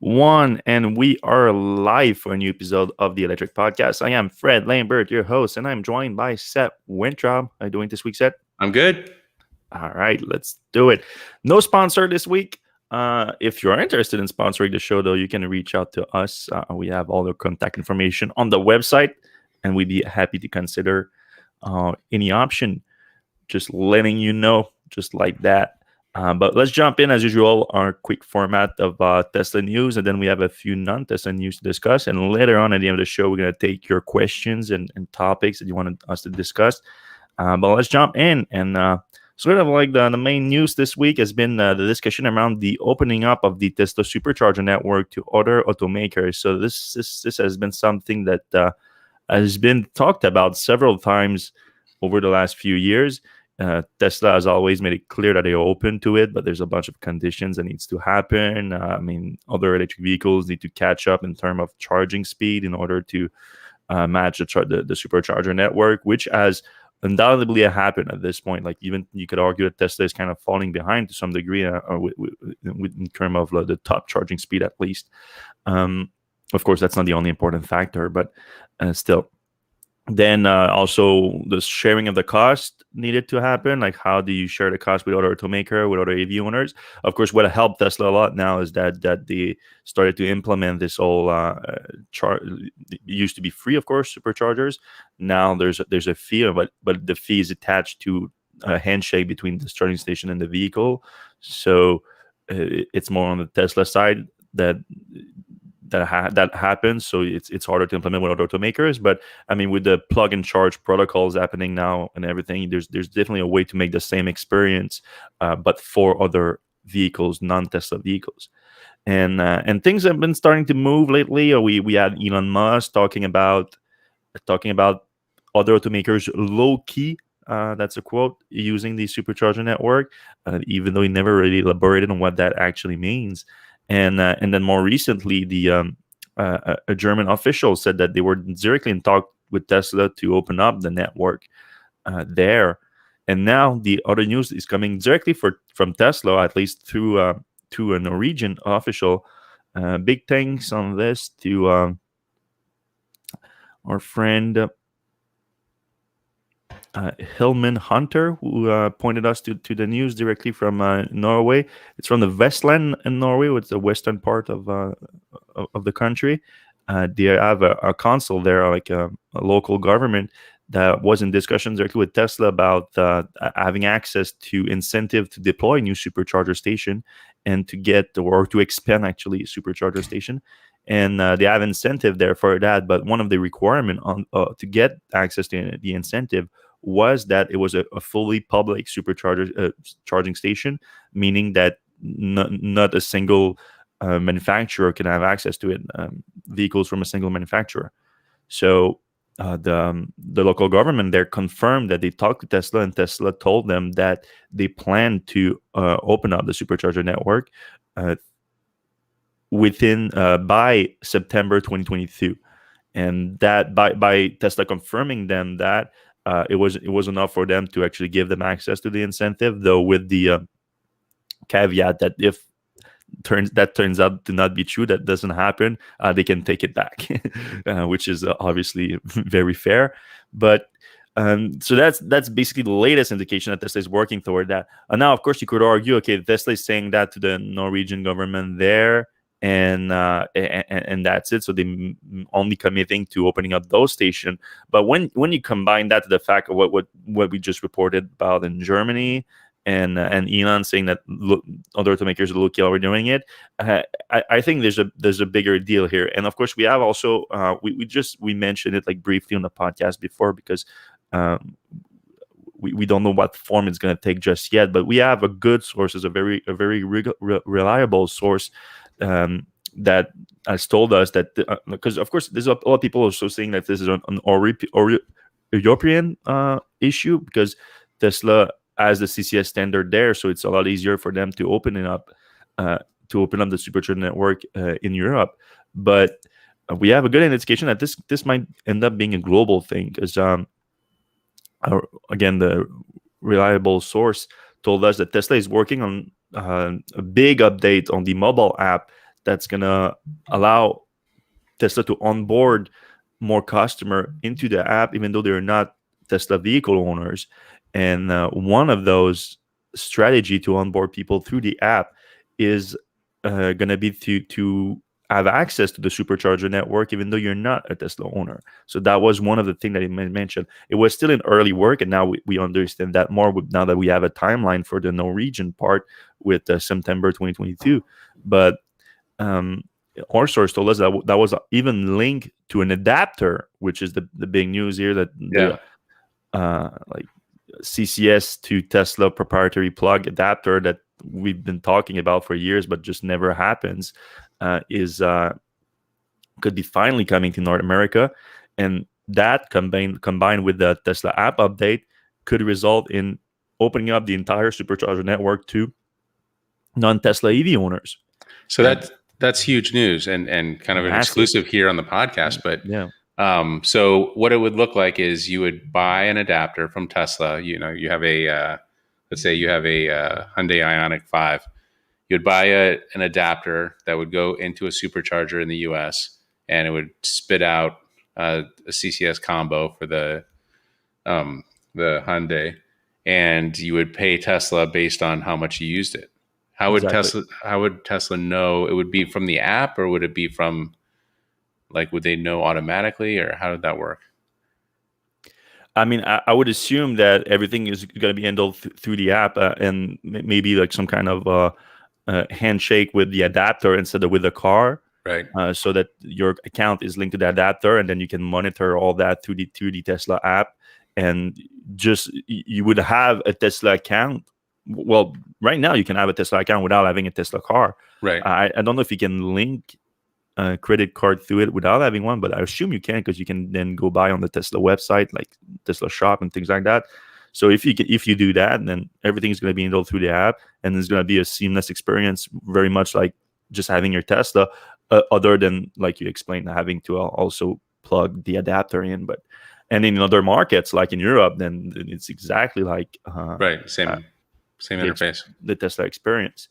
one, and we are live for a new episode of the Electrek Podcast. I am Fred Lambert, your host, and I'm joined by Seth Wintraub. How are you doing this week, Seth? I'm good. All right, let's do it. No sponsor this week. If you're interested in sponsoring the show, though, you can reach out to us. We have all the contact information on the website, and we'd be happy to consider any option. Just letting you know, just like that. But let's jump in, as usual, our quick format of Tesla news, and then we have a few non-Tesla news to discuss. And later on at the end of the show, we're going to take your questions and topics that you want us to discuss. But let's jump in. And sort of like the main news this week has been the discussion around the opening up of the Tesla Supercharger network to other automakers. So this has been something that has been talked about several times over the last few years. Tesla has always made it clear that they're open to it, but there's a bunch of conditions that needs to happen. Other electric vehicles need to catch up in terms of charging speed in order to match the supercharger network, which has undoubtedly happened at this point. Like, even you could argue that Tesla is kind of falling behind to some degree in terms of the top charging speed, at least. Of course, that's not the only important factor, but still. Then also the sharing of the cost needed to happen. Like, how do you share the cost with other automaker, with other AV owners? Of course, what helped Tesla a lot now is that they started to implement this whole it used to be free, of course, superchargers. Now there's a fee, but the fee is attached to a handshake between the charging station and the vehicle. So it's more on the Tesla side that happens, so it's harder to implement with other automakers. But I mean, with the plug and charge protocols happening now and everything, there's definitely a way to make the same experience, but for other vehicles, non-Tesla vehicles. And things have been starting to move lately. We had Elon Musk talking about other automakers low key. That's a quote, using the supercharger network, even though he never really elaborated on what that actually means. And then more recently, a German official said that they were directly in talk with Tesla to open up the network there. And now the other news is coming directly from Tesla, at least through a Norwegian official. Big thanks on this to our friend Hillman Hunter, who pointed us to the news directly from Norway. It's from the Vestland in Norway, which is the western part of the country. They have a council there, like a local government, that was in discussions directly with Tesla about having access to incentive to deploy new supercharger station and to get or to expand actually a supercharger station. And they have incentive there for that, but one of the requirement on to get access to the incentive was that it was a fully public supercharger charging station, meaning that not a single manufacturer can have access to it, vehicles from a single manufacturer. So the local government there confirmed that they talked to Tesla, and Tesla told them that they plan to open up the supercharger network within by September 2022, and that by Tesla confirming them that it was enough for them to actually give them access to the incentive, though with the caveat that if turns out to not be true, that doesn't happen, they can take it back, which is obviously very fair. But so that's basically the latest indication that Tesla is working toward that. And now, of course, you could argue, okay, Tesla is saying that to the Norwegian government there, and that's it. So they only committing to opening up those stations. But when you combine that to the fact of what we just reported about in Germany, and Elon saying that other automakers are looking already doing it, I think there's a bigger deal here. And of course, we have also we mentioned it like briefly on the podcast before, because we don't know what form it's going to take just yet. But we have a good source, a very reliable source that has told us that, because of course there's a lot of people also saying that this is an European issue, because Tesla has the CCS standard there, so it's a lot easier for them to open up the supercharger network in Europe. But we have a good indication that this might end up being a global thing, because again, the reliable source told us that Tesla is working on a big update on the mobile app that's gonna allow Tesla to onboard more customer into the app, even though they're not Tesla vehicle owners. And one of those strategy to onboard people through the app is going to be to have access to the supercharger network, even though you're not a Tesla owner. So that was one of the things that he mentioned. It was still in early work, and now we understand that more now that we have a timeline for the Norwegian part with September 2022. But our source told us that that was even linked to an adapter, which is the big news here, that the like CCS to Tesla proprietary plug adapter that we've been talking about for years, but just never happens, could be finally coming to North America. And that combined with the Tesla app update could result in opening up the entire supercharger network to non-Tesla EV owners. So that's huge news and kind of an exclusive here on the podcast. But so what it would look like is you would buy an adapter from Tesla. You have a let's say you have a Hyundai Ioniq 5. You'd buy an adapter that would go into a supercharger in the US, and it would spit out a CCS combo for the Hyundai, and you would pay Tesla based on how much you used it. How would Tesla know? It would be from the app, or would it be from, like, would they know automatically, or how did that work? I mean, I would assume that everything is going to be handled through the app, and maybe like some kind of handshake with the adapter instead of with the car, right? So that your account is linked to the adapter, and then you can monitor all that through the Tesla app, and just you would have a Tesla account. Well, right now you can have a Tesla account without having a Tesla car. Right. I don't know if you can link a credit card through it without having one, but I assume you can, because you can then go buy on the Tesla website, like Tesla Shop and things like that. So if you do that, then everything's going to be handled through the app, and it's going to be a seamless experience, very much like just having your Tesla, other than, like you explained, having to also plug the adapter in. And in other markets, like in Europe, then it's exactly like same interface, the Tesla experience.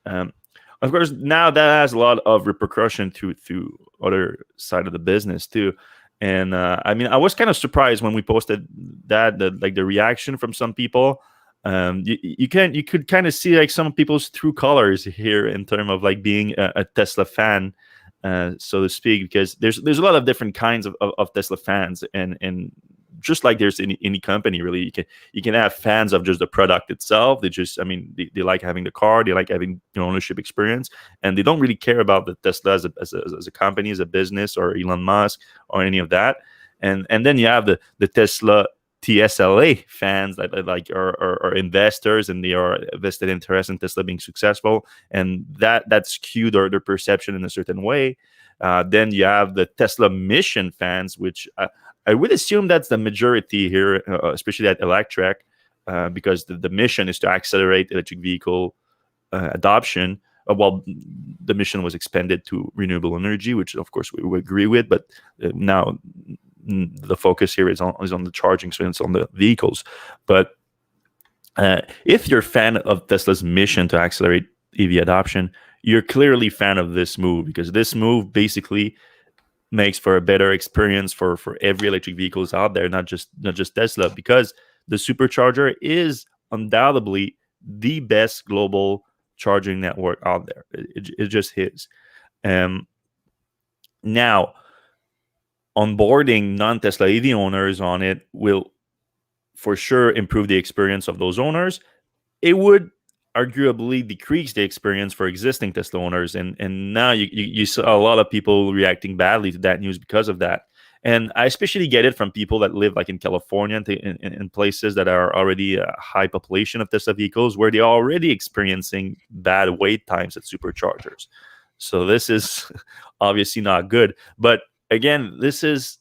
Of course, now that has a lot of repercussion to other side of the business too. And I mean, I was kind of surprised when we posted that the reaction from some people. You could kind of see like some people's true colors here in terms of like being a Tesla fan, so to speak, because there's a lot of different kinds of Tesla fans, and just like there's any company, really, you can have fans of just the product itself. They like having the car, they like having ownership experience, and they don't really care about the Tesla as a company, as a business, or Elon Musk or any of that. And then you have the Tesla TSLA fans that like are investors, and they are vested interest in Tesla being successful, and that skewed their perception in a certain way. Then you have the Tesla mission fans, which I would assume that's the majority here, especially at Electrek, because the mission is to accelerate electric vehicle adoption. Well, the mission was expanded to renewable energy, which of course we agree with, but now the focus here is on the charging, so it's on the vehicles. But if you're a fan of Tesla's mission to accelerate EV adoption, you're clearly a fan of this move, because this move basically makes for a better experience for every electric vehicles out there, not just Tesla, because the supercharger is undoubtedly the best global charging network out there. It just is. Now, onboarding non-Tesla EV owners on it will for sure improve the experience of those owners. It would arguably decrease the experience for existing Tesla owners, and now you saw a lot of people reacting badly to that news because of that. And I especially get it from people that live like in California and in places that are already a high population of Tesla vehicles, where they're already experiencing bad wait times at superchargers. So this is obviously not good. But again, this is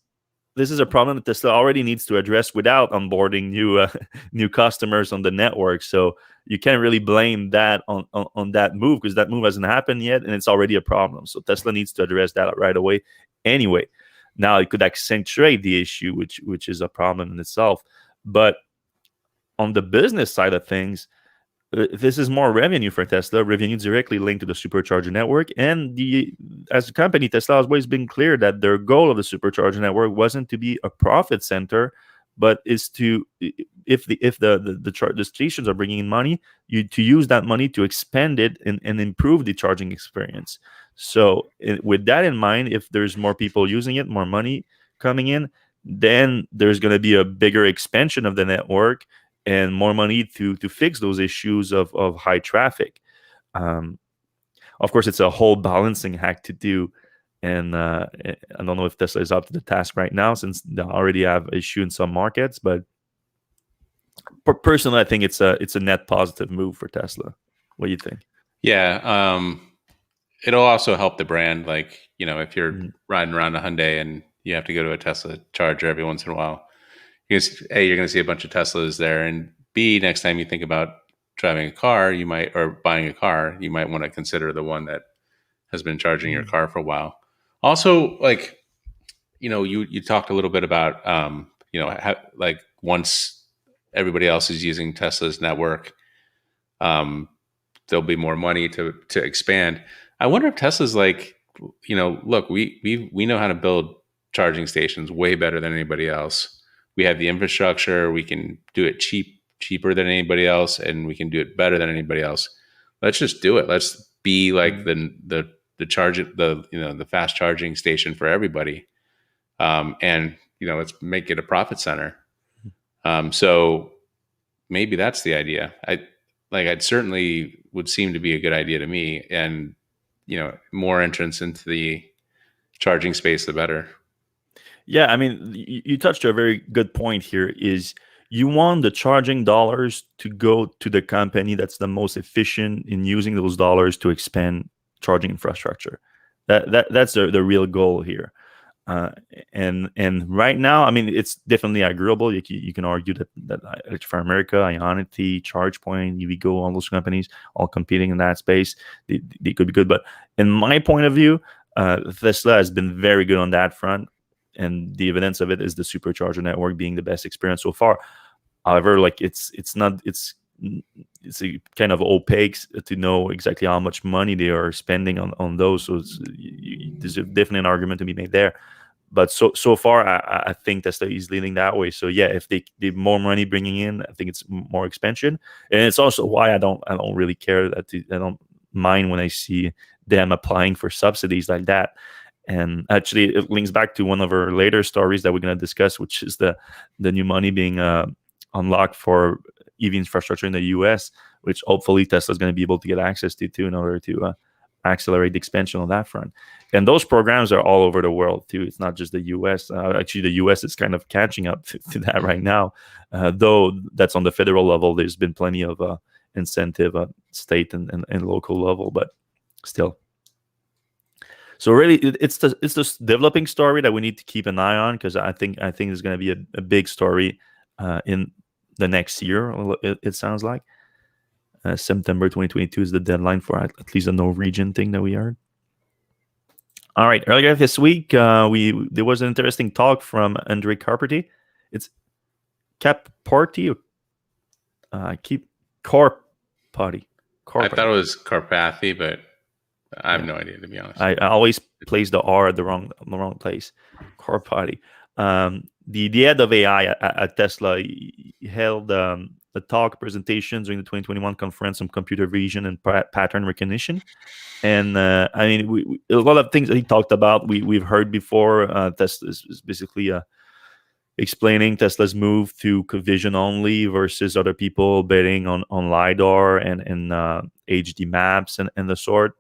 a problem that Tesla already needs to address without onboarding new customers on the network. So you can't really blame that on that move, because that move hasn't happened yet, and it's already a problem. So Tesla needs to address that right away. Anyway, now it could accentuate the issue, which is a problem in itself. But on the business side of things, this is more revenue for Tesla, revenue directly linked to the supercharger network. And as a company, Tesla has always been clear that their goal of the supercharger network wasn't to be a profit center, but is to, if the stations are bringing in money, to use that money to expand it and improve the charging experience. So with that in mind, if there's more people using it, more money coming in, then there's going to be a bigger expansion of the network and more money to fix those issues of high traffic. Of course, it's a whole balancing act to do, and I don't know if Tesla is up to the task right now, since they already have issue in some markets. But personally, I think it's a net positive move for Tesla. What do you think? Yeah, it'll also help the brand. Like, if you're riding around a Hyundai and you have to go to a Tesla charger every once in a while, A, you're going to see a bunch of Teslas there, and B, next time you think about driving a car, or buying a car, you might want to consider the one that has been charging your car for a while. Also, like, you talked a little bit about, once everybody else is using Tesla's network, there'll be more money to expand. I wonder if Tesla's like, look, we know how to build charging stations way better than anybody else. We have the infrastructure. We can do it cheaper than anybody else, and we can do it better than anybody else. Let's just do it. Let's be like the fast charging station for everybody, and let's make it a profit center. So maybe that's the idea. I'd certainly would seem to be a good idea to me, and more entrance into the charging space, the better. Yeah, I mean, you touched a very good point here. Is you want the charging dollars to go to the company that's the most efficient in using those dollars to expand charging infrastructure. That's the real goal here. And right now, I mean, it's definitely agreeable. You can argue that for America, Ionity, ChargePoint, EVgo, all those companies all competing in that space, they could be good. But in my point of view, Tesla has been very good on that front. And the evidence of it is the supercharger network being the best experience so far. However, like it's a kind of opaque to know exactly how much money they are spending on those. So there's definitely an argument to be made there. But so far, I think Tesla is leading that way. So yeah, if they more money bringing in, I think it's more expansion, and it's also why I don't really care I don't mind when I see them applying for subsidies like that. And actually, it links back to one of our later stories that we're going to discuss, which is the new money being unlocked for EV infrastructure in the US, which hopefully Tesla is going to be able to get access to too in order to accelerate the expansion on that front. And those programs are all over the world too. It's not just the US. Actually, the US is kind of catching up to that right now, though that's on the federal level. There's been plenty of incentive at state and local level, but still. So really, it's this developing story that we need to keep an eye on, because I think it's going to be a big story in the next year. It sounds like September 2022 is the deadline for at least a Norwegian thing that we heard. All right, earlier this week, there was an interesting talk from Andre Carpati. It's Carpati. Carpati. I thought it was Carpathy, but I have no idea, to be honest. I always place the R at the wrong place. Carpati. The head of AI at Tesla, he held a talk presentation during the 2021 conference on computer vision and pattern recognition. And I mean, a lot of things that he talked about, we've heard before. Tesla is basically explaining Tesla's move to vision only versus other people betting on LiDAR and HD maps and the sort.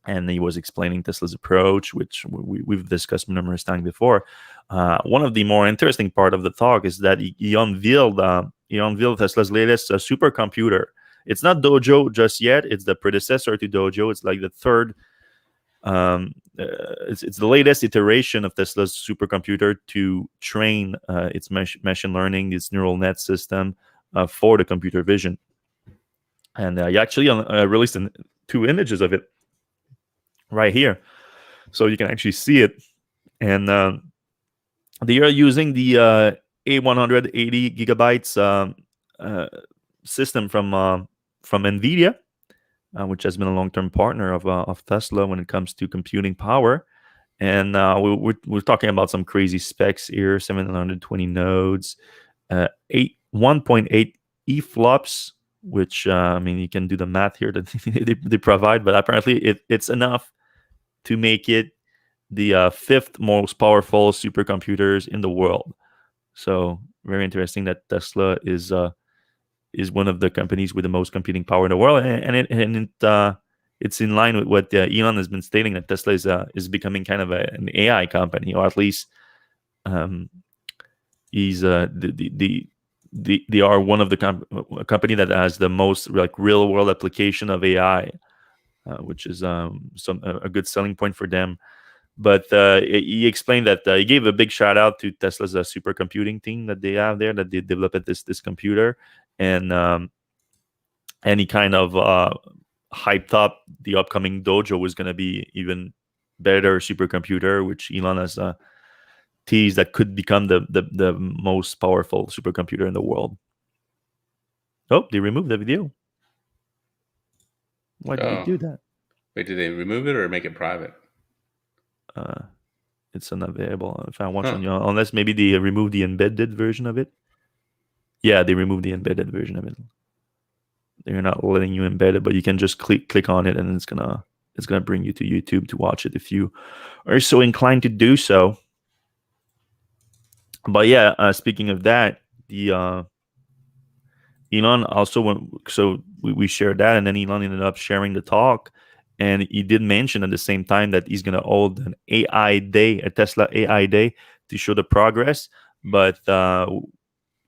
And he was explaining Tesla's approach, which we've discussed numerous times before. One of the more interesting part of the talk is that he unveiled Tesla's latest supercomputer. It's not Dojo just yet. It's the predecessor to Dojo. It's like the third. It's the latest iteration of Tesla's supercomputer to train its machine learning, its neural net system for the computer vision. And he actually released 2 images of it right here, so you can actually see it. And they are using the A180 gigabytes system from from NVIDIA, which has been a long-term partner of Tesla when it comes to computing power. And we're talking about some crazy specs here: 720 nodes, 1.8 EFLOPS, which I mean, you can do the math here that they provide, but apparently it's enough to make it the fifth most powerful supercomputers in the world. So very interesting that Tesla is one of the companies with the most computing power in the world, and it's in line with what Elon has been stating, that Tesla is becoming kind of an AI company, or at least he's they are one of the company that has the most like real world application of AI, which is a good selling point for them. But he explained that he gave a big shout out to Tesla's supercomputing team that they have there, that they developed this computer, and he kind of hyped up the upcoming Dojo was going to be even better supercomputer, which Elon has teased that could become the most powerful supercomputer in the world. Oh, they removed the video. Why did they do that? Wait, did they remove it or make it private? It's unavailable if I watch on your, unless maybe they removed the embedded version of it. Yeah, they removed the embedded version of it. They're not letting you embed it, but you can just click on it, and it's gonna bring you to YouTube to watch it if you are so inclined to do so. But yeah, speaking of that, the Elon also went. So we shared that, and then Elon ended up sharing the talk. And he did mention at the same time that he's going to hold an AI day, a Tesla AI day, to show the progress. But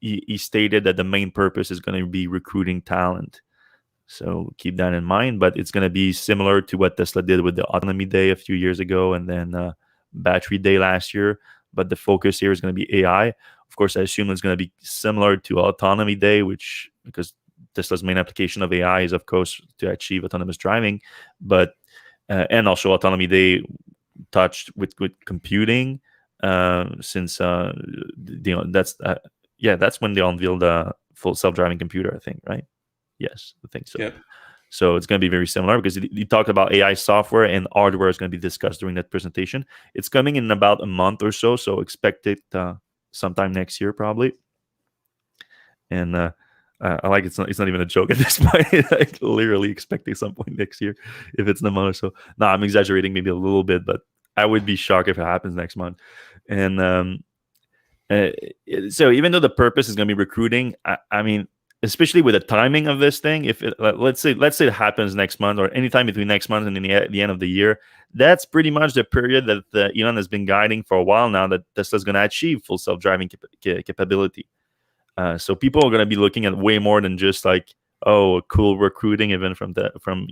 he stated that the main purpose is going to be recruiting talent. So keep that in mind. But it's going to be similar to what Tesla did with the Autonomy Day a few years ago, and then Battery Day last year. But the focus here is going to be AI. Of course, I assume it's going to be similar to Autonomy Day, because Tesla's main application of AI is, of course, to achieve autonomous driving, but and also Autonomy Day touched with computing, since that's when they unveiled the full self-driving computer, I think, right? Yes, I think so. Yep. So it's going to be very similar, because he talked about AI software and hardware is going to be discussed during that presentation. It's coming in about a month or so expect it sometime next year probably. And I like it's not even a joke at this point. I literally expecting some point next year, if it's in a month or so. No, I'm exaggerating maybe a little bit, but I would be shocked if it happens next month. And so even though the purpose is going to be recruiting, I mean, especially with the timing of this thing, if let's say it happens next month, or anytime between next month and the end of the year, that's pretty much the period that Elon has been guiding for a while now, that Tesla's going to achieve full self-driving capability. So people are going to be looking at way more than just like, oh, a cool recruiting event from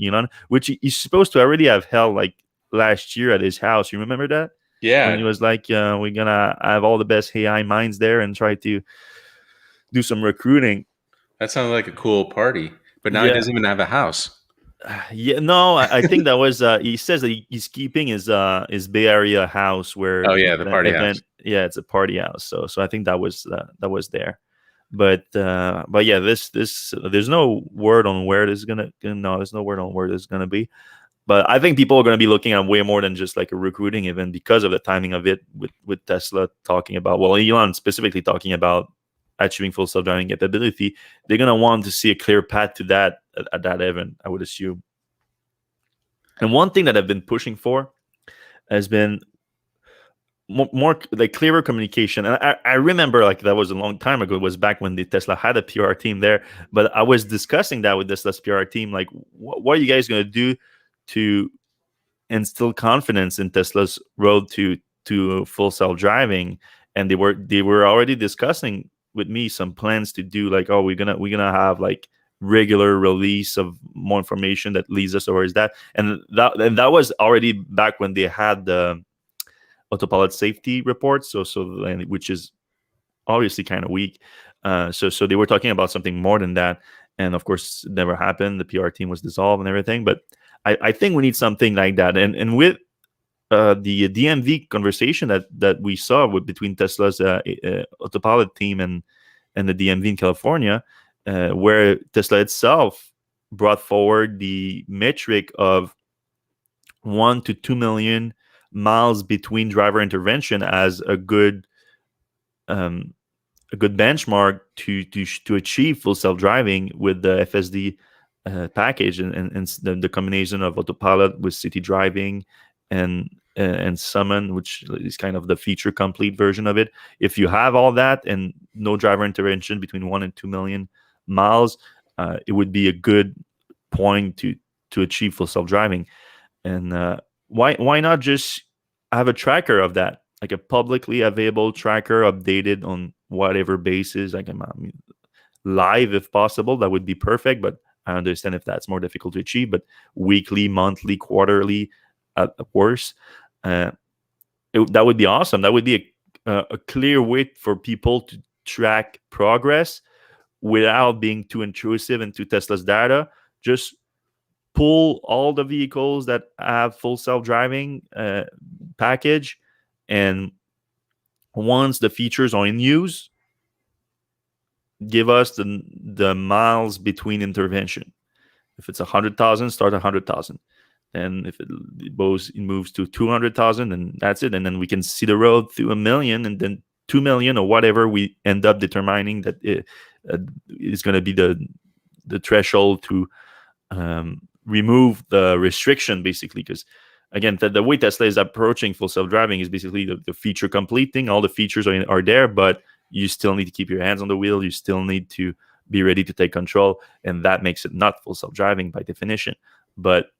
Elon, which he's supposed to already have held like last year at his house. You remember that? Yeah. When he was like, we're going to have all the best AI minds there and try to do some recruiting. That sounded like a cool party, but now he doesn't even have a house. Yeah, no, I think that was. He says that he's keeping his Bay Area house where. Oh yeah, the party house. Yeah, it's a party house. So I think that was there. But yeah, this there's no word on where this is gonna. No, there's no word on where this is gonna be. But I think people are going to be looking at way more than just like a recruiting event, because of the timing of it, with Tesla talking about, well, Elon specifically talking about achieving full self-driving capability. They're going to want to see a clear path to that at that event, I would assume. And one thing that I've been pushing for has been more like clearer communication. And I remember, like, that was a long time ago. It was back when the Tesla had a PR team there. But I was discussing that with Tesla's PR team, like, what are you guys going to do to instill confidence in Tesla's road to full self-driving? And they were already discussing with me some plans to do, like, oh, we're gonna have like regular release of more information that leads us towards that. And that was already back when they had the autopilot safety report, so which is obviously kind of weak. So they were talking about something more than that, and of course it never happened. The PR team was dissolved and everything. But I think we need something like that. And with the DMV conversation that we saw between Tesla's autopilot team and the DMV in California, where Tesla itself brought forward the metric of 1 to 2 million miles between driver intervention as a good benchmark to achieve full self-driving with the FSD package and the combination of autopilot with city driving and summon, which is kind of the feature complete version of it. If you have all that and no driver intervention between 1 and 2 million miles, it would be a good point to achieve full self-driving. And why not just have a tracker of that, like a publicly available tracker updated on whatever basis, like live if possible? That would be perfect, but I understand if that's more difficult to achieve. But weekly, monthly, quarterly, at worst, that would be awesome. That would be a clear way for people to track progress without being too intrusive into Tesla's data. Just pull all the vehicles that have full self-driving package, and once the features are in use, give us the miles between intervention. If it's 100,000, start 100,000. And if it moves to 200,000, then that's it. And then we can see the road through 1 million, and then 2 million or whatever we end up determining that is going to be the threshold to remove the restriction, basically. Because again, the way Tesla is approaching full self-driving is basically the feature completing. All the features are there, but you still need to keep your hands on the wheel. You still need to be ready to take control, and that makes it not full self-driving by definition. But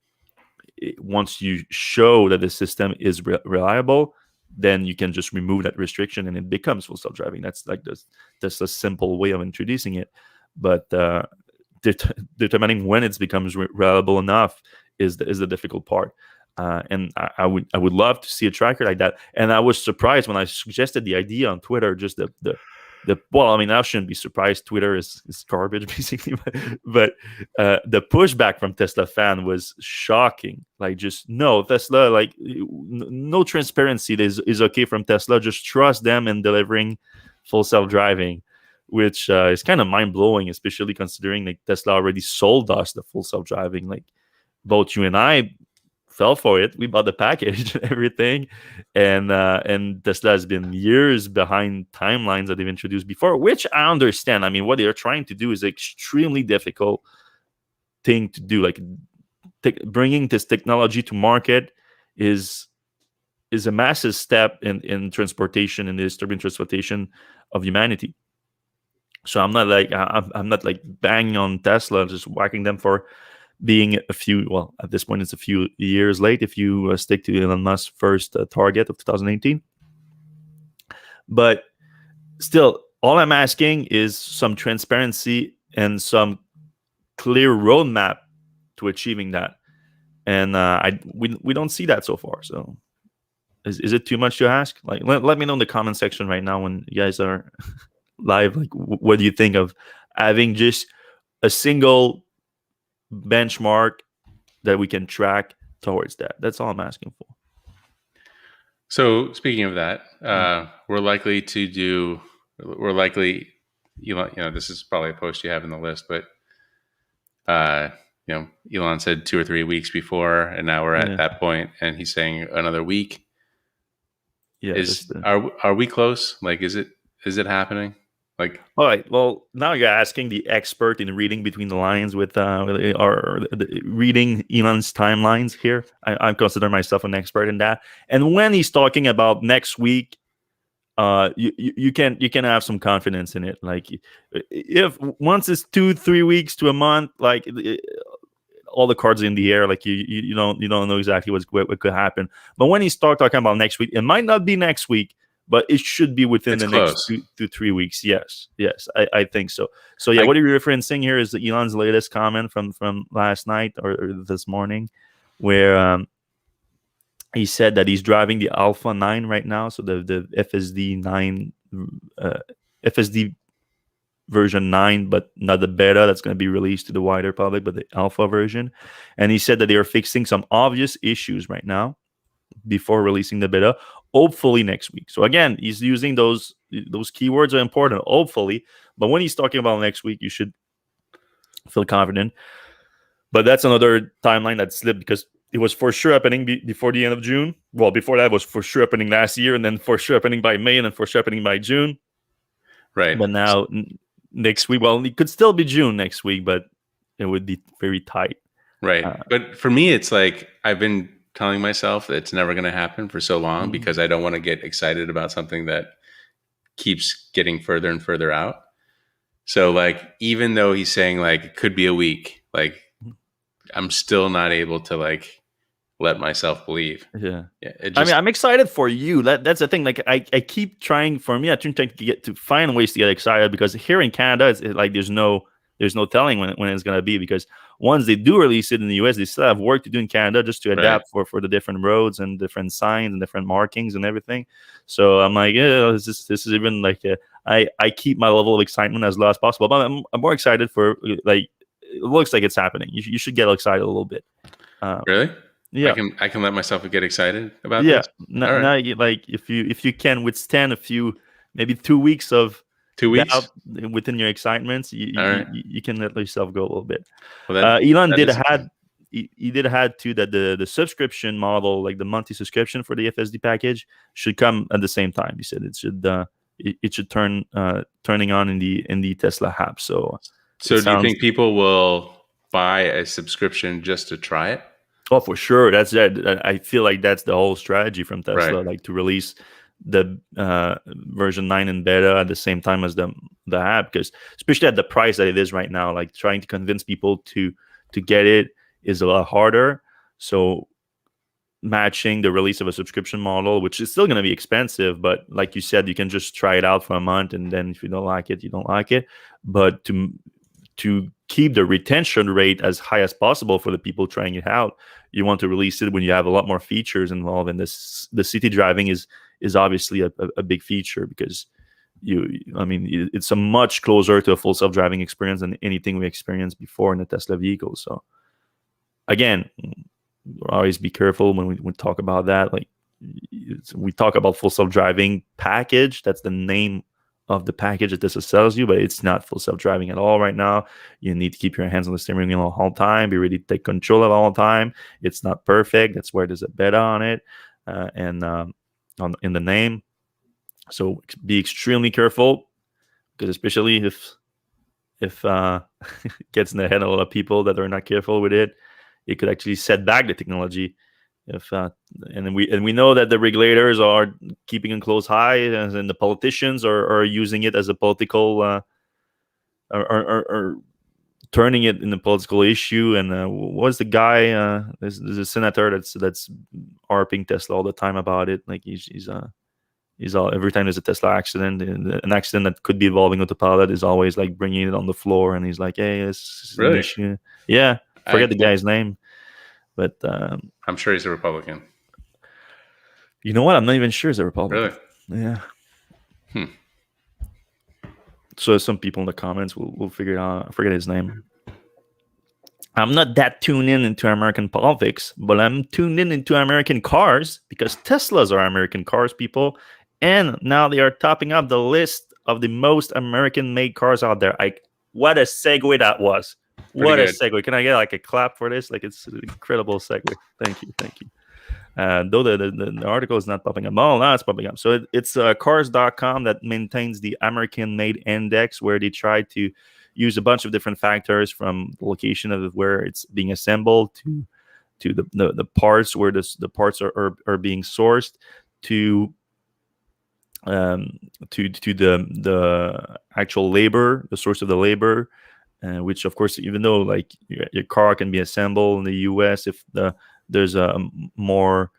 once you show that the system is reliable, then you can just remove that restriction and it becomes full self-driving. That's that's a simple way of introducing it. But determining when it becomes reliable enough is the difficult part. And I would love to see a tracker like that. And I was surprised when I suggested the idea on Twitter. Just well, I mean, I shouldn't be surprised. Twitter is garbage, basically. But the pushback from Tesla fan was shocking. Like, just no, Tesla, like no transparency is okay from Tesla. Just trust them in delivering full self-driving, which is kind of mind-blowing, especially considering like Tesla already sold us the full self-driving. Like, both you and I fell for it. We bought the package and everything, and Tesla has been years behind timelines that they've introduced before, which I understand. I mean, what they're trying to do is extremely difficult thing to do. Like, bringing this technology to market is a massive step in transportation, in the history of transportation of humanity. So I'm not like banging on Tesla, just whacking them for being at this point it's a few years late if you stick to Elon Musk's first target of 2018. But still, all I'm asking is some transparency and some clear roadmap to achieving that. And we don't see that so far. So is it too much to ask? Like, let me know in the comment section right now when you guys are live. Like, what do you think of having just a single benchmark that we can track towards that? That's all I'm asking for. So speaking of that, we're likely, Elon, this is probably a post you have in the list, but Elon said 2 or 3 weeks before, and now we're at that point, and he's saying another week. Yeah. Are we close? Like, is it happening? Like, all right. Well, now you're asking the expert in reading between the lines with reading Elon's timelines here. I consider myself an expert in that. And when he's talking about next week, you can have some confidence in it. Like, if once it's 2-3 weeks to a month, like all the cards in the air, like you don't know exactly what could happen. But when he starts talking about next week, it might not be next week, but it should be within the next 2 to 3 weeks. Yes, I think so. So yeah, what you're referencing here is Elon's latest comment from last night or this morning, where he said that he's driving the Alpha 9 right now, so the FSD 9, FSD version 9, but not the beta that's going to be released to the wider public, but the Alpha version. And he said that they are fixing some obvious issues right now before releasing the beta, hopefully next week. So again, he's using those keywords are important, hopefully. But when he's talking about next week, you should feel confident. But that's another timeline that slipped because it was for sure happening before the end of June. Well, before that, it was for sure happening last year, and then for sure happening by May, and then for sure happening by June. Right. But now next week, well, it could still be June next week, but it would be very tight. Right. But for me, it's like I've been telling myself that it's never going to happen for so long because I don't want to get excited about something that keeps getting further and further out. So like, even though he's saying like it could be a week, like I'm still not able to like let myself believe. Yeah. I mean, I'm excited for you. That's the thing. Like I keep trying. For me, I trying to find ways to get excited because here in Canada, it's like there's no telling when it's gonna be, because once they do release it in the US, they still have work to do in Canada just to adapt for the different roads and different signs and different markings and everything. So I'm like, yeah, this is even like I keep my level of excitement as low as possible, but I'm more excited for like it looks like it's happening. You should get excited a little bit. Really? Yeah, I can let myself get excited about this. Now, like if you can withstand a few, maybe 2 weeks of 2 weeks within your excitements, you can let yourself go a little bit. Well, Elon did had to that the subscription model, like the monthly subscription for the FSD package, should come at the same time. He said it should turning on in the Tesla app. So do you think people will buy a subscription just to try it? Oh, for sure. That's that. I feel like that's the whole strategy from Tesla, like to release the version 9 in beta at the same time as the app, because especially at the price that it is right now, like trying to convince people to get it is a lot harder. So matching the release of a subscription model, which is still going to be expensive, but like you said, you can just try it out for a month, and then if you don't like it, you don't like it. But to keep the retention rate as high as possible for the people trying it out, you want to release it when you have a lot more features involved. And this, the city driving is obviously a big feature, because it's a much closer to a full self-driving experience than anything we experienced before in a Tesla vehicle. So again, always be careful when we talk about that. Like we talk about full self-driving package. That's the name of the package that Tesla sells you, but it's not full self-driving at all right now. You need to keep your hands on the steering wheel all the time, be ready to take control of all the time. It's not perfect. That's why there's a beta on it in the name. So be extremely careful, because especially if it gets in the head of a lot of people that are not careful with it, it could actually set back the technology. And we know that the regulators are keeping a close eye, and the politicians are using it as a political or turning it in a political issue. And what's the guy? There's a senator that's harping Tesla all the time about it. Like he's all, every time there's a Tesla accident, an accident that could be involving autopilot, is always like bringing it on the floor, and he's like, "Hey, it's really an issue." Yeah, forget the guy's name. But I'm sure he's a Republican. You know what? I'm not even sure he's a Republican. Really? Yeah. So some people in the comments will figure it out. I forget his name. I'm not that tuned into American politics, but I'm tuned into American cars, because Teslas are American cars, people. And now they are topping up the list of the most American-made cars out there. What a segue that was. What a segue. Can I get like a clap for this? Like, it's an incredible segue. Thank you. Though the article is not popping up. Oh, now it's popping up. So it's cars.com that maintains the American-made index, where they try to use a bunch of different factors, from the location of where it's being assembled to the parts, where the parts are being sourced, to the actual labor, the source of the labor. Which, of course, even though like your car can be assembled in the U.S., if there's a more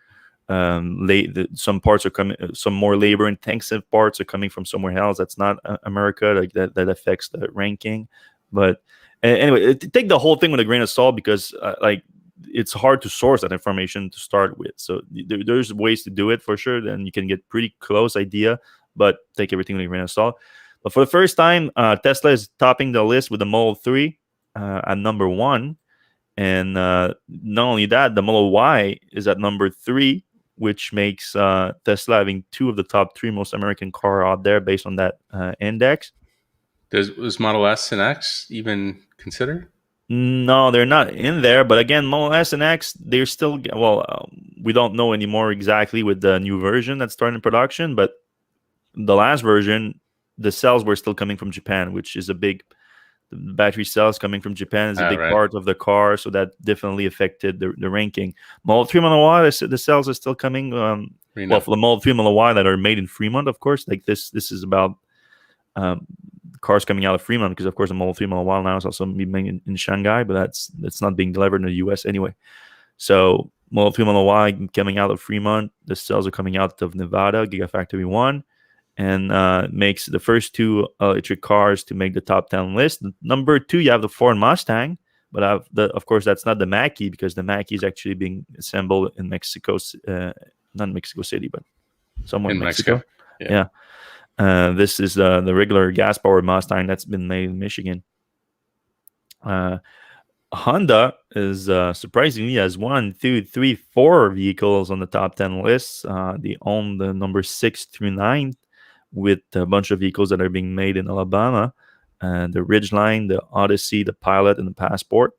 some parts are coming, some more labor-intensive parts are coming from somewhere else. That's not America. Like that affects the ranking. But anyway, take the whole thing with a grain of salt, because like it's hard to source that information to start with. So there's ways to do it for sure. Then you can get pretty close idea, but take everything with a grain of salt. But for the first time, Tesla is topping the list with the Model 3 at number 1. And not only that, the Model Y is at number 3, which makes Tesla having 2 of the top 3 most American car out there based on that index. Was Model S and X even considered? No, they're not in there. But again, Model S and X, they're still we don't know anymore exactly with the new version that's starting production. But the last version, the cells were still coming from Japan, which is a big. The battery cells coming from Japan is a big part of the car, so that definitely affected the ranking. Model 3 Model Y, the cells are still coming. For the Model 3 Model Y that are made in Fremont, of course. Like this is about cars coming out of Fremont, because of course the Model 3 Model Y now is also being made in Shanghai, but that's not being delivered in the US anyway. So Model 3 Model Y coming out of Fremont, the cells are coming out of Nevada, Gigafactory 1, and makes the first two electric cars to make the top 10 list. Number 2, you have the Ford Mustang, but of course that's not the Mach-E, because the Mach-E is actually being assembled in Mexico, not Mexico City, but somewhere in Mexico. Yeah. This is the regular gas-powered Mustang that's been made in Michigan. Honda is surprisingly has 1, 2, 3, 4 vehicles on the top 10 lists. They own the number 6 through 9, with a bunch of vehicles that are being made in Alabama, the Ridgeline, the Odyssey, the Pilot, and the Passport.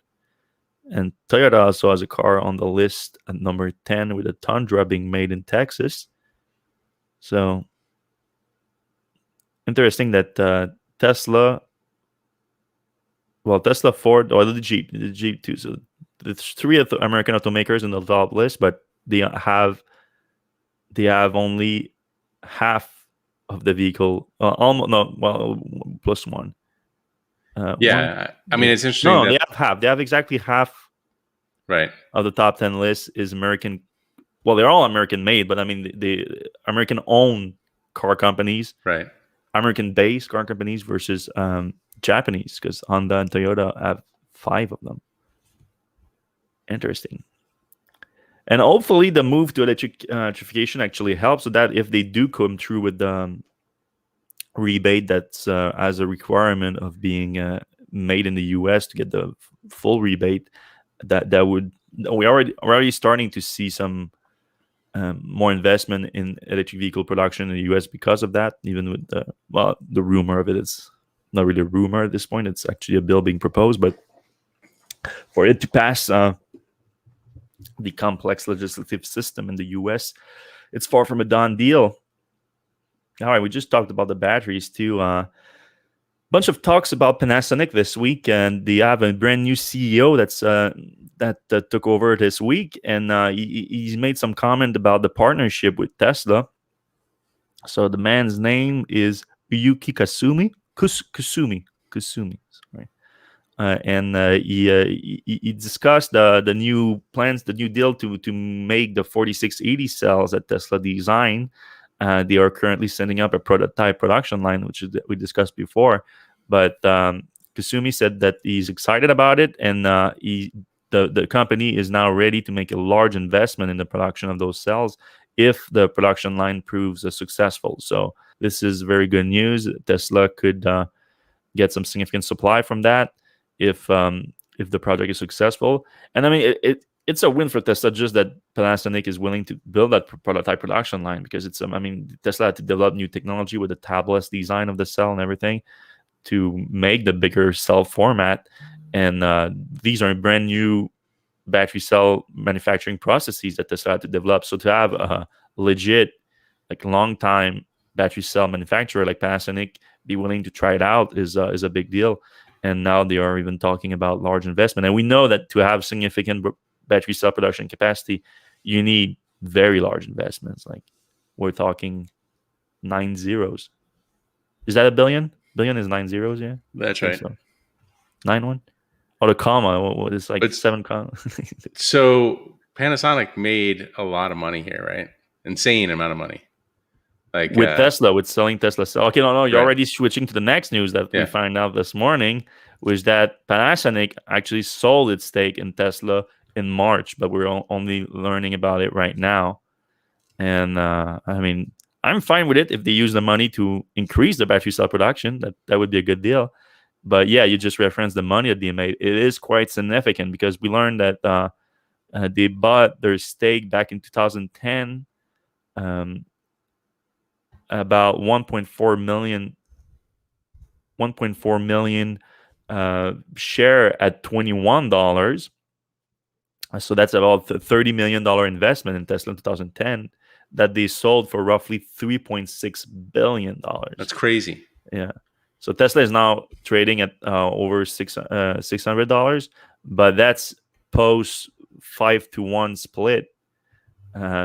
And Toyota also has a car on the list at number 10 with a Tundra being made in Texas. So interesting that Tesla, Ford, or the Jeep too. So there's 3 of the American automakers in the top list, but they have only half of the vehicle, plus 1. I mean, it's interesting. No, they have half. They have exactly half. Right. Of the top 10 list is American. Well, they're all American made, but I mean the American owned car companies. Right. American based car companies versus Japanese, because Honda and Toyota have 5 of them. Interesting. And hopefully the move to electrification actually helps, so that if they do come through with the rebate that's as a requirement of being made in the US to get the full rebate, that would, we're already starting to see some more investment in electric vehicle production in the US because of that. Even with the rumor of it, it's not really a rumor at this point, it's actually a bill being proposed, but for it to pass the complex legislative system in the US, it's far from a done deal. All right, we just talked about the batteries too. Bunch of talks about Panasonic this week, and they have a brand new CEO that took over this week, and he's made some comment about the partnership with Tesla. So the man's name is Yuki Kusumi. Sorry. And he discussed the new plans, the new deal to make the 4680 cells that Tesla designed. They are currently setting up a prototype production line, which we discussed before. But Kusumi said that he's excited about it, and the company is now ready to make a large investment in the production of those cells if the production line proves successful. So this is very good news. Tesla could get some significant supply from that if the project is successful. And I mean, it's a win for Tesla, just that Panasonic is willing to build that prototype production line, because it's Tesla had to develop new technology with the tabless design of the cell and everything to make the bigger cell format. And these are brand new battery cell manufacturing processes that Tesla had to develop. So to have a legit, long time battery cell manufacturer like Panasonic be willing to try it out is a big deal. And now they are even talking about large investment. And we know that to have significant battery cell production capacity, you need very large investments. Like, we're talking 9 zeros. Is that a billion? Billion is 9 zeros, yeah? That's right. So. 9-1? Oh, the comma. It's like 7 comma. So Panasonic made a lot of money here, right? Insane amount of money. Like with Tesla, with selling Tesla. Okay, no, you're right. already switching to the next news that we find out this morning, was that Panasonic actually sold its stake in Tesla in March, but we're only learning about it right now. And I mean, I'm fine with it if they use the money to increase the battery cell production. That would be a good deal. But yeah, you just referenced the money that they made. It is quite significant, because we learned that they bought their stake back in 2010, about 1.4 million share at $21. So that's about a $30 million investment in Tesla in 2010 that they sold for roughly $3.6 billion. That's crazy. Yeah. So Tesla is now trading at over $600, but that's post 5-to-1 split.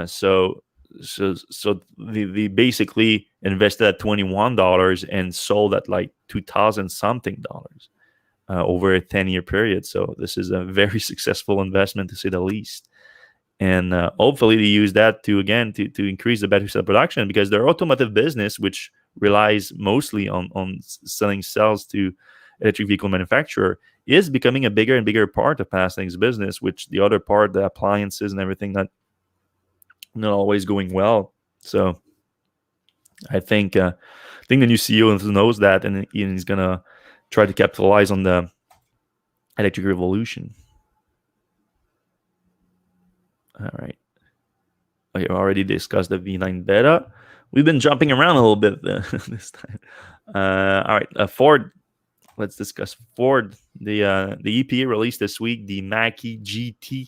So they basically invested at $21 and sold at like $2,000 something dollars over a 10-year period. So this is a very successful investment, to say the least. And hopefully they use that to increase the battery cell production, because their automotive business, which relies mostly on selling cells to electric vehicle manufacturer, is becoming a bigger and bigger part of Panasonic's business, which the other part, the appliances and everything, not always going well. So I think the new CEO knows that, and he's gonna try to capitalize on the electric revolution. All right. Okay, we already discussed the V9 beta. We've been jumping around a little bit this time. All right, Ford. Let's discuss Ford. The EPA released this week the Mach-E GT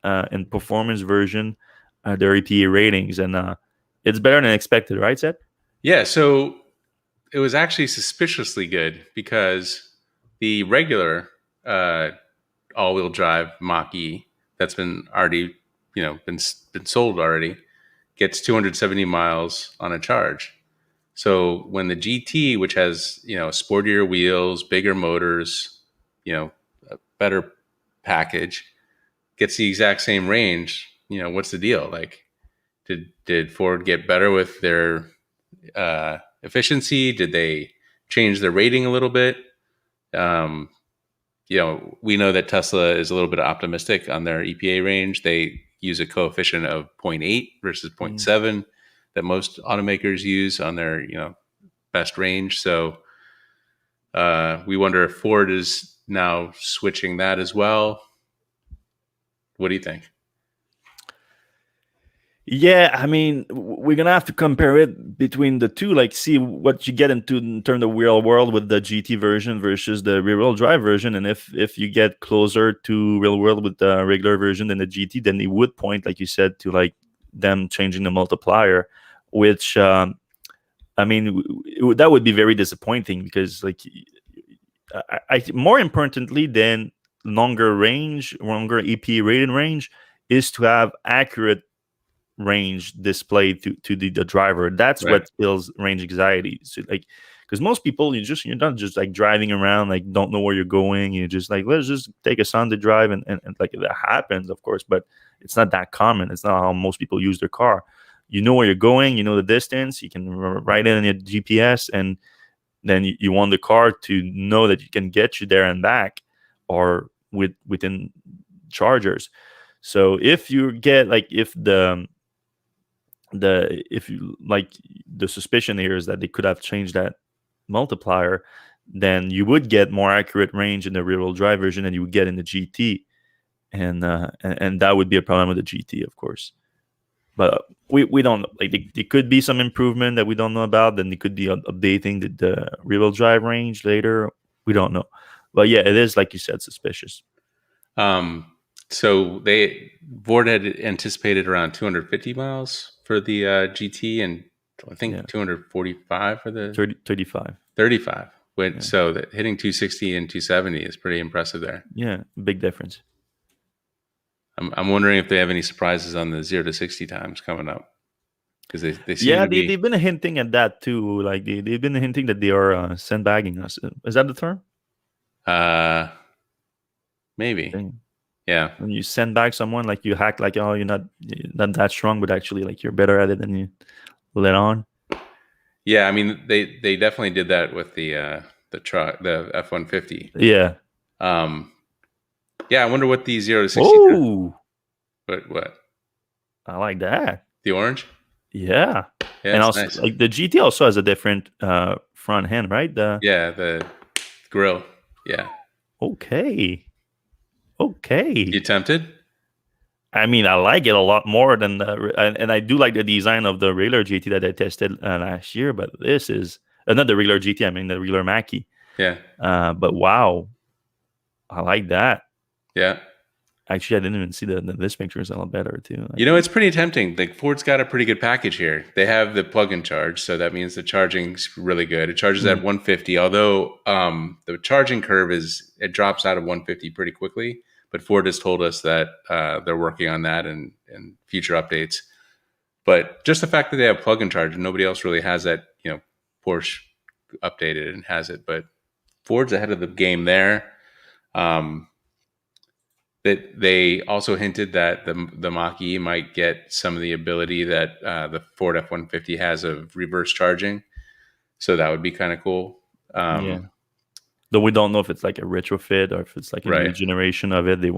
and performance version, their EPA ratings, and it's better than expected, right, Seth? Yeah, so it was actually suspiciously good, because the regular all-wheel drive Mach-E that's been already, been sold already, gets 270 miles on a charge. So when the GT, which has, sportier wheels, bigger motors, a better package, gets the exact same range, what's the deal? Like, did Ford get better with their efficiency? Did they change their rating a little bit? We know that Tesla is a little bit optimistic on their EPA range. They use a coefficient of 0.8 versus 0.7 that most automakers use on their, best range. So we wonder if Ford is now switching that as well. What do you think? Yeah, I mean, we're gonna have to compare it between the two, like see what you get into in terms of real world with the GT version versus the rear-wheel drive version, and if you get closer to real world with the regular version than the GT, then it would point, like you said, to like them changing the multiplier, which I mean, that would be very disappointing, because like I more importantly than longer EPA rated range is to have accurate range displayed to the driver. That's right. What kills range anxiety. So like, because most people, you're not just like driving around, like don't know where you're going. You're just like, let's just take a Sunday drive, and like that happens, of course, but it's not that common. It's not how most people use their car. You know where you're going, you know the distance, you can write it in your GPS, and then you want the car to know that it can get you there and back, or within chargers. So if you get like, if you like, the suspicion here is that they could have changed that multiplier, then you would get more accurate range in the rear-wheel drive version than you would get in the GT, and that would be a problem with the GT, of course. But we don't know. Like, there could be some improvement that we don't know about. Then they could be updating the rear-wheel drive range later. We don't know. But yeah, it is, like you said, suspicious. So Ford had anticipated around 250 miles for the GT, and I think 245 for the 35. 35. So that hitting 260 and 270 is pretty impressive there. Yeah, big difference. I'm wondering if they have any surprises on the 0 to 60 times coming up, because they seem to be... they've been hinting at that too. Like they've been hinting that they are sandbagging us. Is that the term? Maybe. Yeah. When you sandbag someone, like you hack, like, oh, you're not that strong, but actually like you're better at it than you let on. Yeah, I mean they definitely did that with the truck, the F-150. Yeah. Yeah, I wonder what the 0 to 60. Ooh. What? I like that. The orange? Yeah. And also, nice. Like the GT also has a different front end, right? The grill. Yeah. Okay. You tempted? I mean, I like it a lot more than and I do like the design of the regular GT that I tested last year. But this is not the regular GT. I mean the regular Mach-E. Yeah. But wow, I like that. Yeah. Actually, I didn't even see this picture is a lot better too. It's pretty tempting. Like Ford's got a pretty good package here. They have the plug-in charge, so that means the charging's really good. It charges at 150, although the charging curve it drops out of 150 pretty quickly. But Ford has told us that they're working on that and future updates. But just the fact that they have plug-in charge, and nobody else really has that. Porsche updated and has it, but Ford's ahead of the game there. That they also hinted that the Mach-E might get some of the ability that the Ford F-150 has of reverse charging. So that would be kind of cool. Yeah. Though we don't know if it's like a retrofit or if it's like a new generation of it. They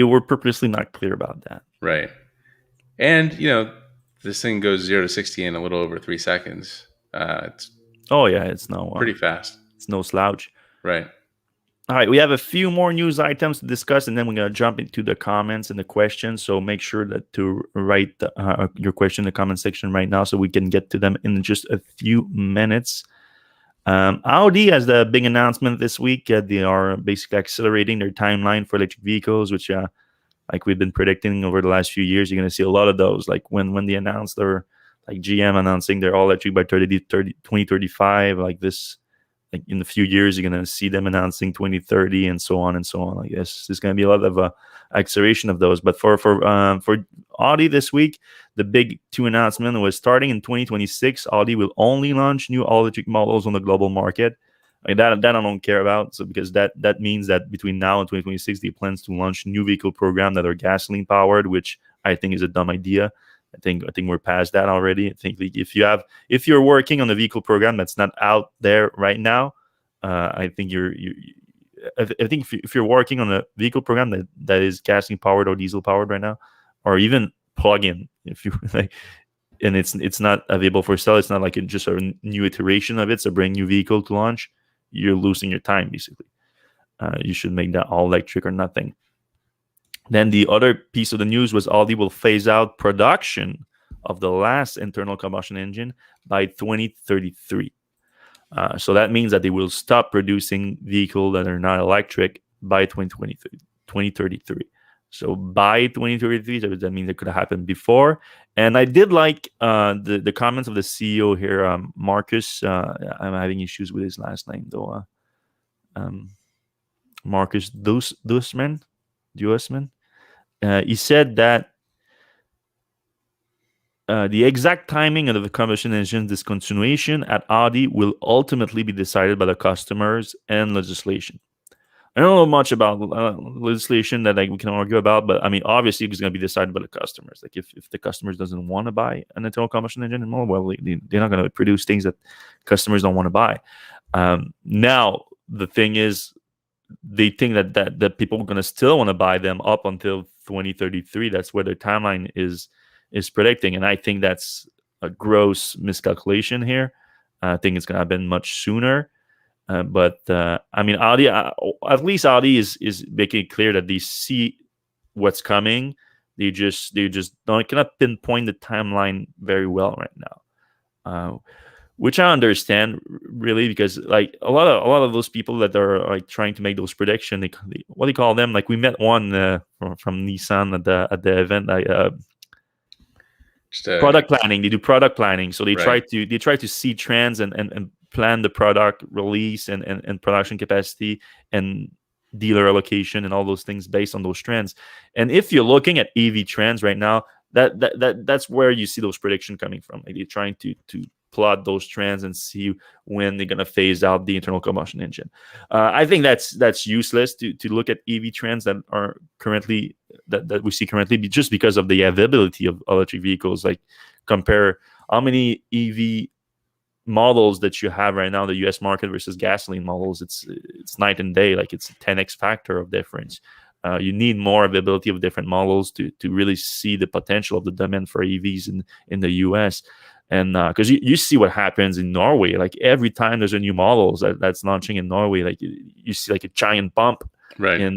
were purposely not clear about that. Right. And, this thing goes 0 to 60 in a little over 3 seconds. It's pretty fast. It's no slouch. Right. All right, we have a few more news items to discuss, and then we're going to jump into the comments and the questions. So make sure to write your question in the comment section right now so we can get to them in just a few minutes. Audi has the big announcement this week. They are basically accelerating their timeline for electric vehicles, which, like we've been predicting over the last few years, you're going to see a lot of those. Like when they announced like GM announcing they're all electric by 2035, like this. Like in a few years, you're going to see them announcing 2030 and so on and so on. I guess there's going to be a lot of acceleration of those. But for Audi this week, the big 2 announcement was starting in 2026. Audi will only launch new all-electric models on the global market. That I don't care about. So because that means that between now and 2026, they plans to launch new vehicle program that are gasoline powered, which I think is a dumb idea. I think we're past that already. I think like if you're working on a vehicle program that's not out there right now, I think I think if you're working on a vehicle program that is gasoline powered or diesel powered right now, or even plug-in, if you like, and it's not available for sale, it's not like just a new iteration of it. It's a brand new vehicle to launch. You're losing your time basically. You should make that all electric or nothing. Then the other piece of the news was Audi will phase out production of the last internal combustion engine by 2033. So that means that they will stop producing vehicles that are not electric by 2033. So by 2033, that means it could have happened before. And I did like the comments of the CEO here, Marcus. I'm having issues with his last name, though. Marcus Dussman. He said that the exact timing of the combustion engine discontinuation at Audi will ultimately be decided by the customers and legislation. I don't know much about legislation that we can argue about, but I mean, obviously, it's going to be decided by the customers. Like if the customers doesn't want to buy an internal combustion engine anymore, well, they're not going to produce things that customers don't want to buy. Now, the thing is, they think that people are going to still want to buy them up until 2033. That's where their timeline is predicting, and I think that's a gross miscalculation here. I think it's going to happen much sooner. But I mean, Audi, at least Audi is making it clear that they see what's coming. They just cannot pinpoint the timeline very well right now. Which I understand really, because like a lot of those people that are like trying to make those predictions, what do you call them? Like we met one from Nissan at the event. Product planning. They do product planning, so they try to see trends and plan the product release and production capacity and dealer allocation and all those things based on those trends. And if you're looking at EV trends right now, that's where you see those predictions coming from. Like they're trying to plot those trends and see when they're going to phase out the internal combustion engine. I think that's useless to look at EV trends that are currently that we see currently, just because of the availability of electric vehicles. Like compare how many EV models that you have right now in the US market versus gasoline models. It's night and day. Like it's a 10x factor of difference. You need more availability of different models to really see the potential of the demand for EVs in the US. And because you see what happens in Norway, like every time there's a new model that's launching in Norway, like you see like a giant bump. Right.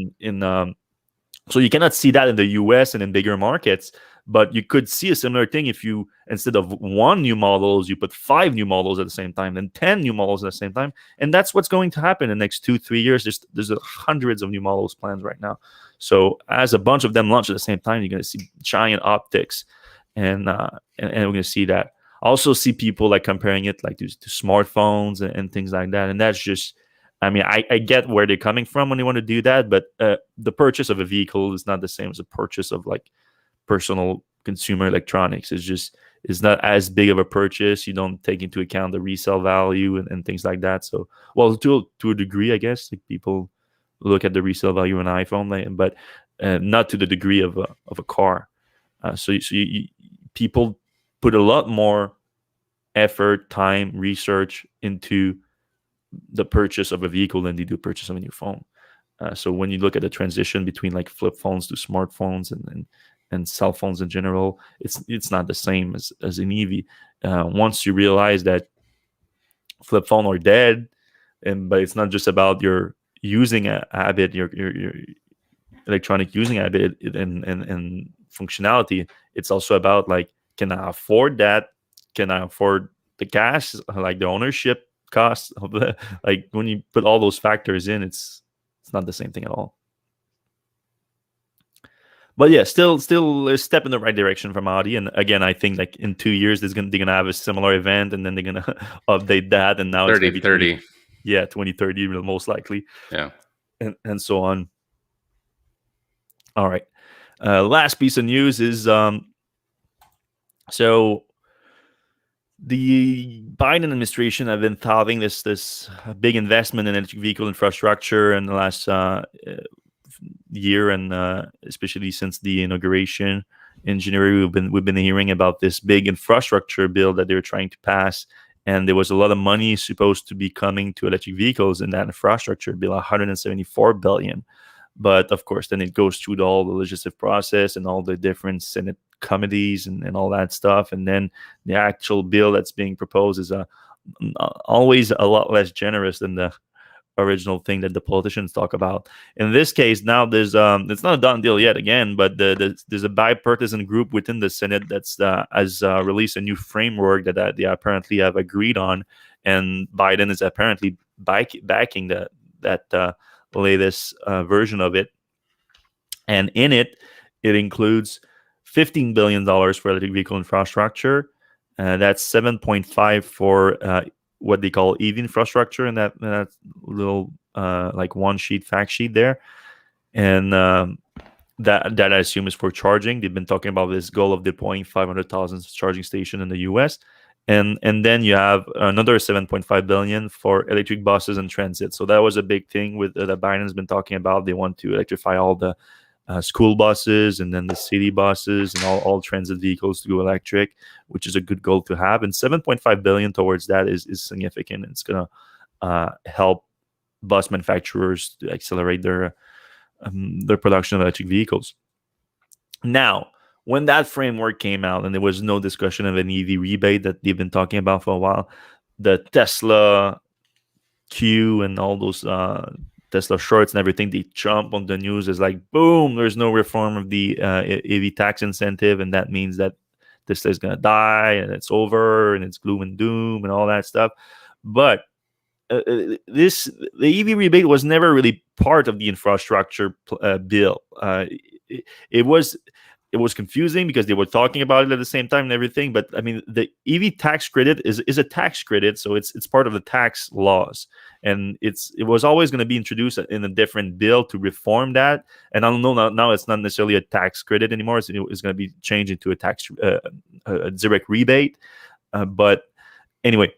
So you cannot see that in the US and in bigger markets. But you could see a similar thing if you, instead of 1 new models, you put 5 new models at the same time, then 10 new models at the same time. And that's what's going to happen in the next 2-3 years. There's hundreds of new models planned right now. So as a bunch of them launch at the same time, you're going to see giant optics, and we're going to see that. I also see people like comparing it like to smartphones and things like that. And that's just, I mean, I get where they're coming from when they want to do that, but the purchase of a vehicle is not the same as a purchase of like personal consumer electronics. It's not as big of a purchase. You don't take into account the resale value and things like that. So, well, to a degree, I guess, like people look at the resale value of an iPhone, but not to the degree of a car. So people put a lot more effort, time, research into the purchase of a vehicle than they do purchase of a new phone. So when you look at the transition between like flip phones to smartphones and cell phones in general, it's not the same as an EV. Once you realize that flip phone are dead, but it's not just about your using habit, your electronic using habit and functionality. It's also about like, can I afford that? Can I afford the gas, like the ownership cost of the, like when you put all those factors in, it's not the same thing at all. But yeah, still a step in the right direction from Audi. And again, I think like in 2 years, they're gonna have a similar event, and then they're gonna update that. And now 2030. Yeah, 2030 most likely. Yeah, and so on. All right. Last piece of news is so the Biden administration have been touting this big investment in electric vehicle infrastructure in the last year, and especially since the inauguration in January, we've been hearing about this big infrastructure bill that they're trying to pass, and there was a lot of money supposed to be coming to electric vehicles in that infrastructure bill, 174 billion. But of course, then it goes through all the legislative process and all the different Senate committees and all that stuff, and then the actual bill that's being proposed is always a lot less generous than the original thing that the politicians talk about. In this case, now there's it's not a done deal yet again, but there's a bipartisan group within the Senate that's has released a new framework that they apparently have agreed on, and Biden is apparently backing that latest version of it. And in it includes $15 billion for electric vehicle infrastructure. That's 7.5 for what they call EV infrastructure, and that little like one sheet fact sheet there. And that I assume is for charging. They've been talking about this goal of deploying 500,000 charging stations in the US. And then you have another 7.5 billion for electric buses and transit. So that was a big thing with that Biden's been talking about. They want to electrify all the school buses and then the city buses and all transit vehicles to go electric, which is a good goal to have. And 7.5 billion towards that is significant. It's going to help bus manufacturers to accelerate their production of electric vehicles. Now, when that framework came out and there was no discussion of an EV rebate that they've been talking about for a while, the Tesla Q and all those Tesla shorts and everything, they jump on the news as like, boom, there's no reform of the EV tax incentive, and that means that Tesla is going to die and it's over and it's gloom and doom and all that stuff. But the EV rebate was never really part of the infrastructure bill. It was confusing because they were talking about it at the same time and everything. But I mean, the EV tax credit is a tax credit, so it's part of the tax laws, and it was always going to be introduced in a different bill to reform that. And I don't know now it's not necessarily a tax credit anymore. It's going to be changed into a tax a direct rebate. But anyway,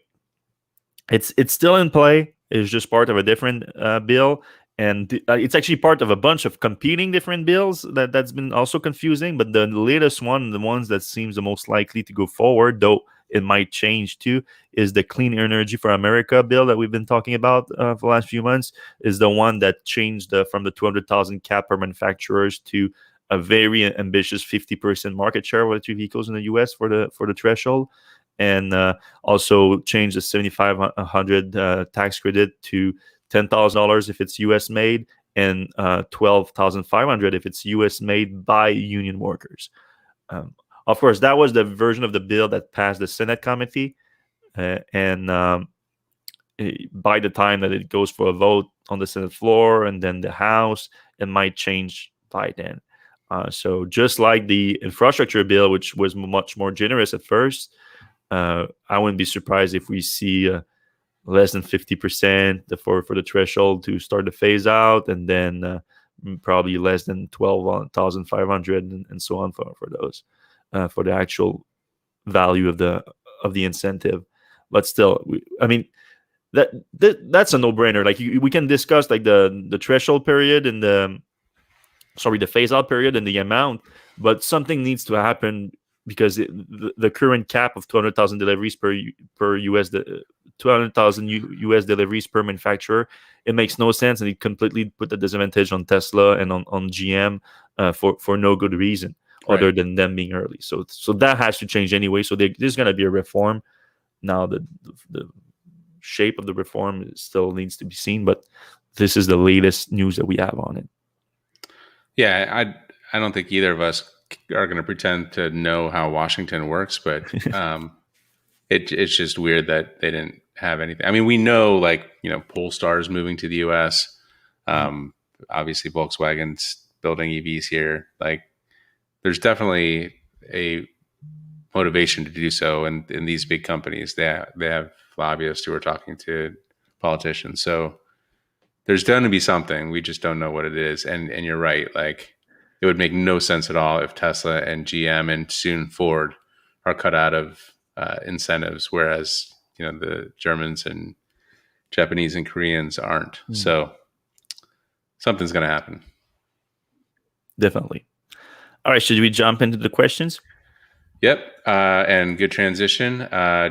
it's still in play. It's just part of a different bill. And it's actually part of a bunch of competing different bills that's been also confusing. But the latest one, the ones that seems the most likely to go forward, though it might change too, is the Clean Energy for America bill that we've been talking about for the last few months, is the one that changed from the 200,000 cap per manufacturers to a very ambitious 50% market share of electric vehicles in the US for the threshold. And also changed the 7,500 tax credit to $10,000 if it's U.S. made, and $12,500 if it's U.S. made by union workers. Of course, that was the version of the bill that passed the Senate committee, and by the time that it goes for a vote on the Senate floor and then the House, it might change by then. So just like the infrastructure bill, which was much more generous at first, I wouldn't be surprised if we see less than 50% for the threshold to start the phase out, and then probably less than 12,500 and so on for those for the actual value of the incentive. But still, I mean, that's a no-brainer. Like we can discuss like the threshold period and the phase out period and the amount, but something needs to happen because the current cap of 200,000 deliveries per US 200,000 US deliveries per manufacturer, it makes no sense, and it completely put the disadvantage on Tesla and on GM for no good reason other than them being early. So that has to change anyway. So there's going to be a reform. Now the shape of the reform still needs to be seen, but this is the latest news that we have on it. Yeah, I don't think either of us are going to pretend to know how Washington works, but it's just weird that they didn't have anything. I mean, we know, like, Polestar's moving to the US. Obviously, Volkswagen's building EVs here. Like, there's definitely a motivation to do so, and in these big companies, they have lobbyists who are talking to politicians. So there's going to be something. We just don't know what it is. And you're right. Like, it would make no sense at all if Tesla and GM and soon Ford are cut out of incentives, whereas the Germans and Japanese and Koreans aren't. So something's going to happen. Definitely. All right, should we jump into the questions? Yep, and good transition.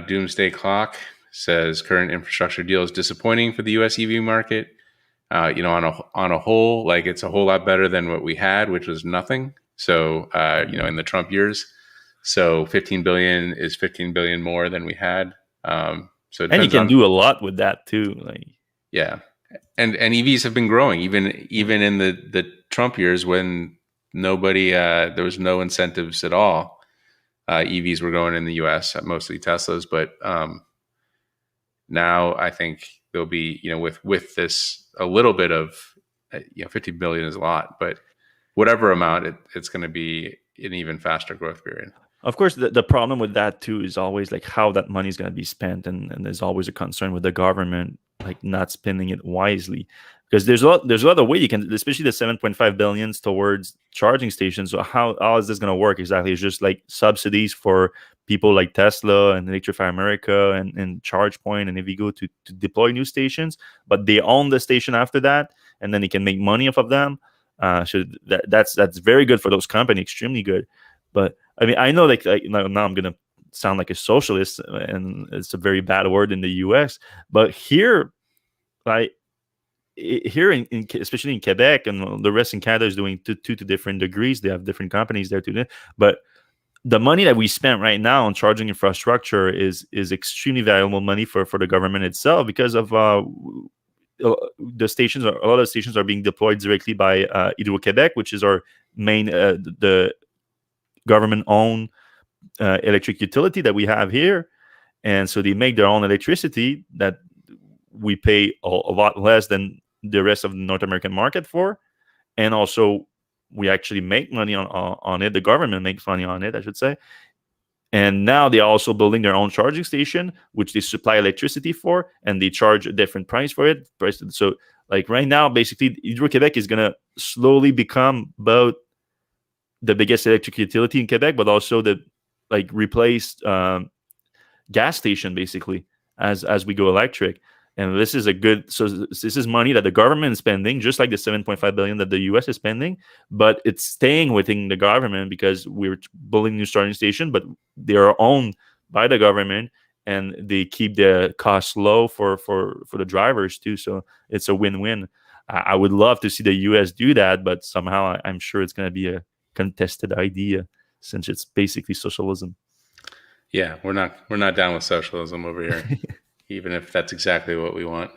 Doomsday Clock says current infrastructure deal is disappointing for the U.S. EV market. On a whole, like, it's a whole lot better than what we had, which was nothing. So in the Trump years, so 15 billion is 15 billion more than we had. So and you can do a lot with that too. Like, yeah, and EVs have been growing even in the Trump years when nobody there was no incentives at all. EVs were going in the U.S., mostly Teslas, but now I think there'll be, with this a little bit of 50 billion is a lot, but whatever amount, it's going to be an even faster growth period. Of course, the problem with that too is always like how that money is going to be spent, and there's always a concern with the government like not spending it wisely, because there's a lot of way you can, especially the 7.5 billions towards charging stations. So how is this going to work exactly? It's just like subsidies for people like Tesla and Electrify America and ChargePoint and Evigo to deploy new stations, but they own the station after that, and then they can make money off of them. So that's very good for those companies, extremely good. But I mean, I know like now I'm gonna sound like a socialist, and it's a very bad word in the U.S. But here, like here in especially in Quebec, and the rest in Canada is doing to different degrees. They have different companies there too. But the money that we spent right now on charging infrastructure is extremely valuable money for the government itself, because of the stations. A lot of stations are being deployed directly by Hydro-Québec, which is our main the government-owned electric utility that we have here. And so they make their own electricity that we pay a lot less than the rest of the North American market for. And also, we actually make money on it. The government makes money on it, I should say. And now they're also building their own charging station, which they supply electricity for, and they charge a different price for it. So, like right now, basically, Hydro-Québec is going to slowly become both the biggest electric utility in Quebec, but also replace gas station basically as we go electric. And this is this is money that the government is spending, just like the 7.5 billion that the US is spending, but it's staying within the government because we're building new charging station, but they are owned by the government, and they keep the costs low for the drivers too. So it's a win-win. I would love to see the US do that, but somehow I'm sure it's going to be a contested idea, since it's basically socialism. Yeah, we're not down with socialism over here, even if that's exactly what we want.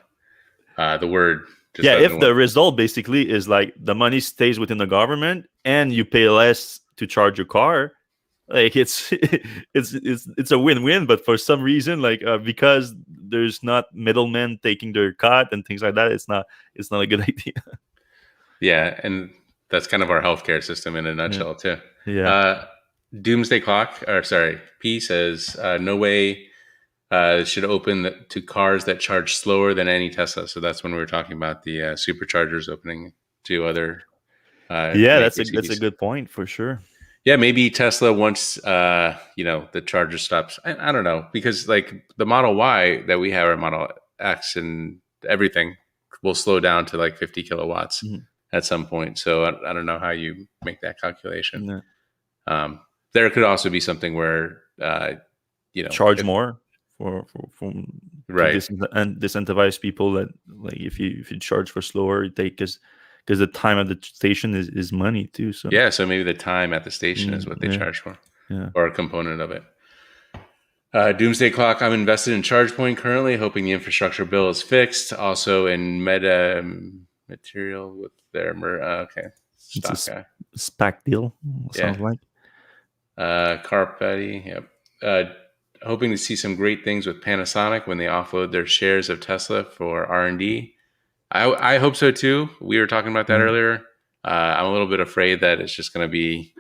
The word just if the result basically is like the money stays within the government and you pay less to charge your car, Like it's a win-win, but for some reason, like because there's not middlemen taking their cut and things like that, it's not a good idea. Yeah, and that's kind of our healthcare system in a nutshell too. Yeah. Doomsday Clock, or sorry, P says no way should open to cars that charge slower than any Tesla. So that's when we were talking about the superchargers opening to other. That's a good point for sure. Yeah, maybe Tesla once the charger stops. I don't know, because like the Model Y that we have, or Model X, and everything will slow down to like 50 kilowatts at some point. So I don't know how you make that calculation. No. There could also be something where charge more for right, and disincentivize people that like if you charge for slower, you take because the time at the station is money too. So yeah, so maybe the time at the station is what they charge for, or a component of it. Doomsday Clock, I'm invested in ChargePoint currently, hoping the infrastructure bill is fixed. Also in Meta Material with their stock it's a SPAC deal. Sounds like. Carpetti, yep. Hoping to see some great things with Panasonic when they offload their shares of Tesla for R&D. I hope so too. We were talking about that earlier. I'm a little bit afraid that it's just going to be,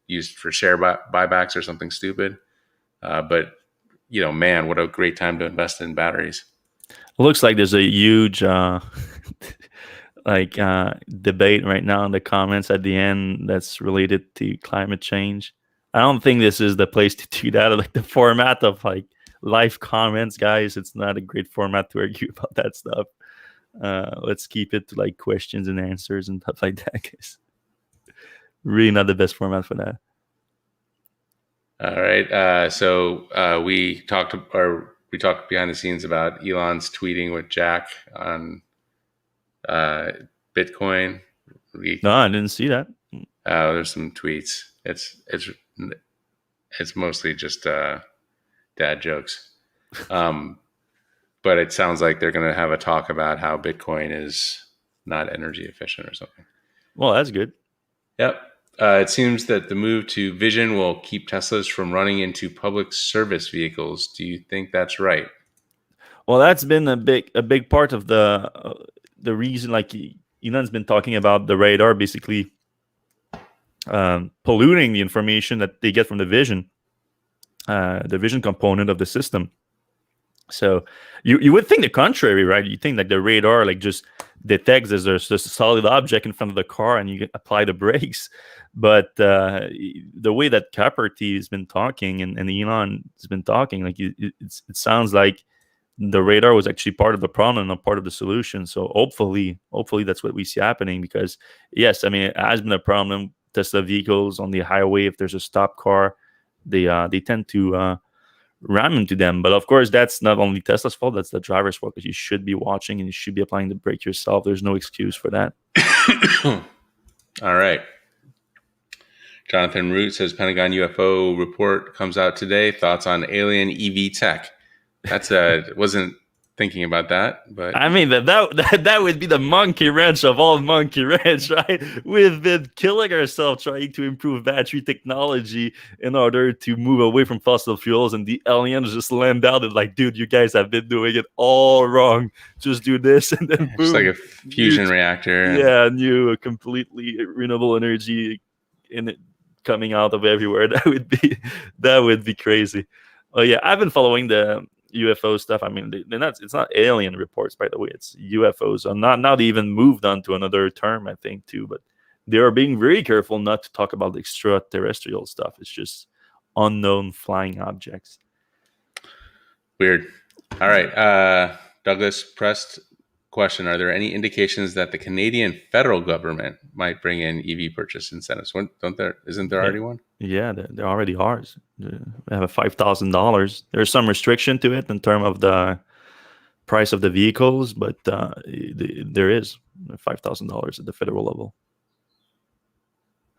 used for share buybacks or something stupid. But man, what a great time to invest in batteries. It looks like there's a huge debate right now in the comments at the end that's related to climate change. I don't think this is the place to do that. Like the format of like live comments, guys, it's not a great format to argue about that stuff. Let's keep it to like questions and answers and stuff like that, guys. Really not the best format for that. All right. So we talked behind the scenes about Elon's tweeting with Jack on Bitcoin. No, I didn't see that. There's some tweets. It's mostly just dad jokes. But it sounds like they're going to have a talk about how Bitcoin is not energy efficient or something. Well, that's good. Yep. It seems that the move to vision will keep Teslas from running into public service vehicles. Do you think that's right? Well, that's been a big part of the reason. Like Elon's been talking about the radar basically polluting the information that they get from the vision component of the system. So you would think the contrary, right? You think like the radar like just detects there's just a solid object in front of the car and you apply the brakes. But the way that Caperty has been talking and Elon has been talking, like it sounds like the radar was actually part of the problem and not part of the solution. So hopefully that's what we see happening, because yes, I mean, it has been a problem. Tesla vehicles on the highway, if there's a stop car, they tend to ram into them. But of course, that's not only Tesla's fault, that's the driver's fault, because you should be watching and you should be applying the brake yourself. There's no excuse for that. All right. Jonathan Root says Pentagon UFO report comes out today. Thoughts on alien EV tech? That's wasn't thinking about that, but I mean that would be the monkey wrench of all monkey wrench, right? We've been killing ourselves trying to improve battery technology in order to move away from fossil fuels, and the aliens just land out and like, dude, you guys have been doing it all wrong. Just do this, and then boom, just like a fusion reactor. Yeah, new completely renewable energy in it coming out of everywhere. That would be crazy. Oh yeah, I've been following the UFO stuff. I mean, it's not alien reports, by the way. It's UFOs. Now they even moved on to another term, I think, too. But they are being very careful not to talk about the extraterrestrial stuff. It's just unknown flying objects. Weird. All right. Douglas Prest question: are there any indications that the Canadian federal government might bring in EV purchase incentives? Isn't there already one? Yeah, there already are. They have a $5,000. There's some restriction to it in terms of the price of the vehicles, but there is $5,000 at the federal level.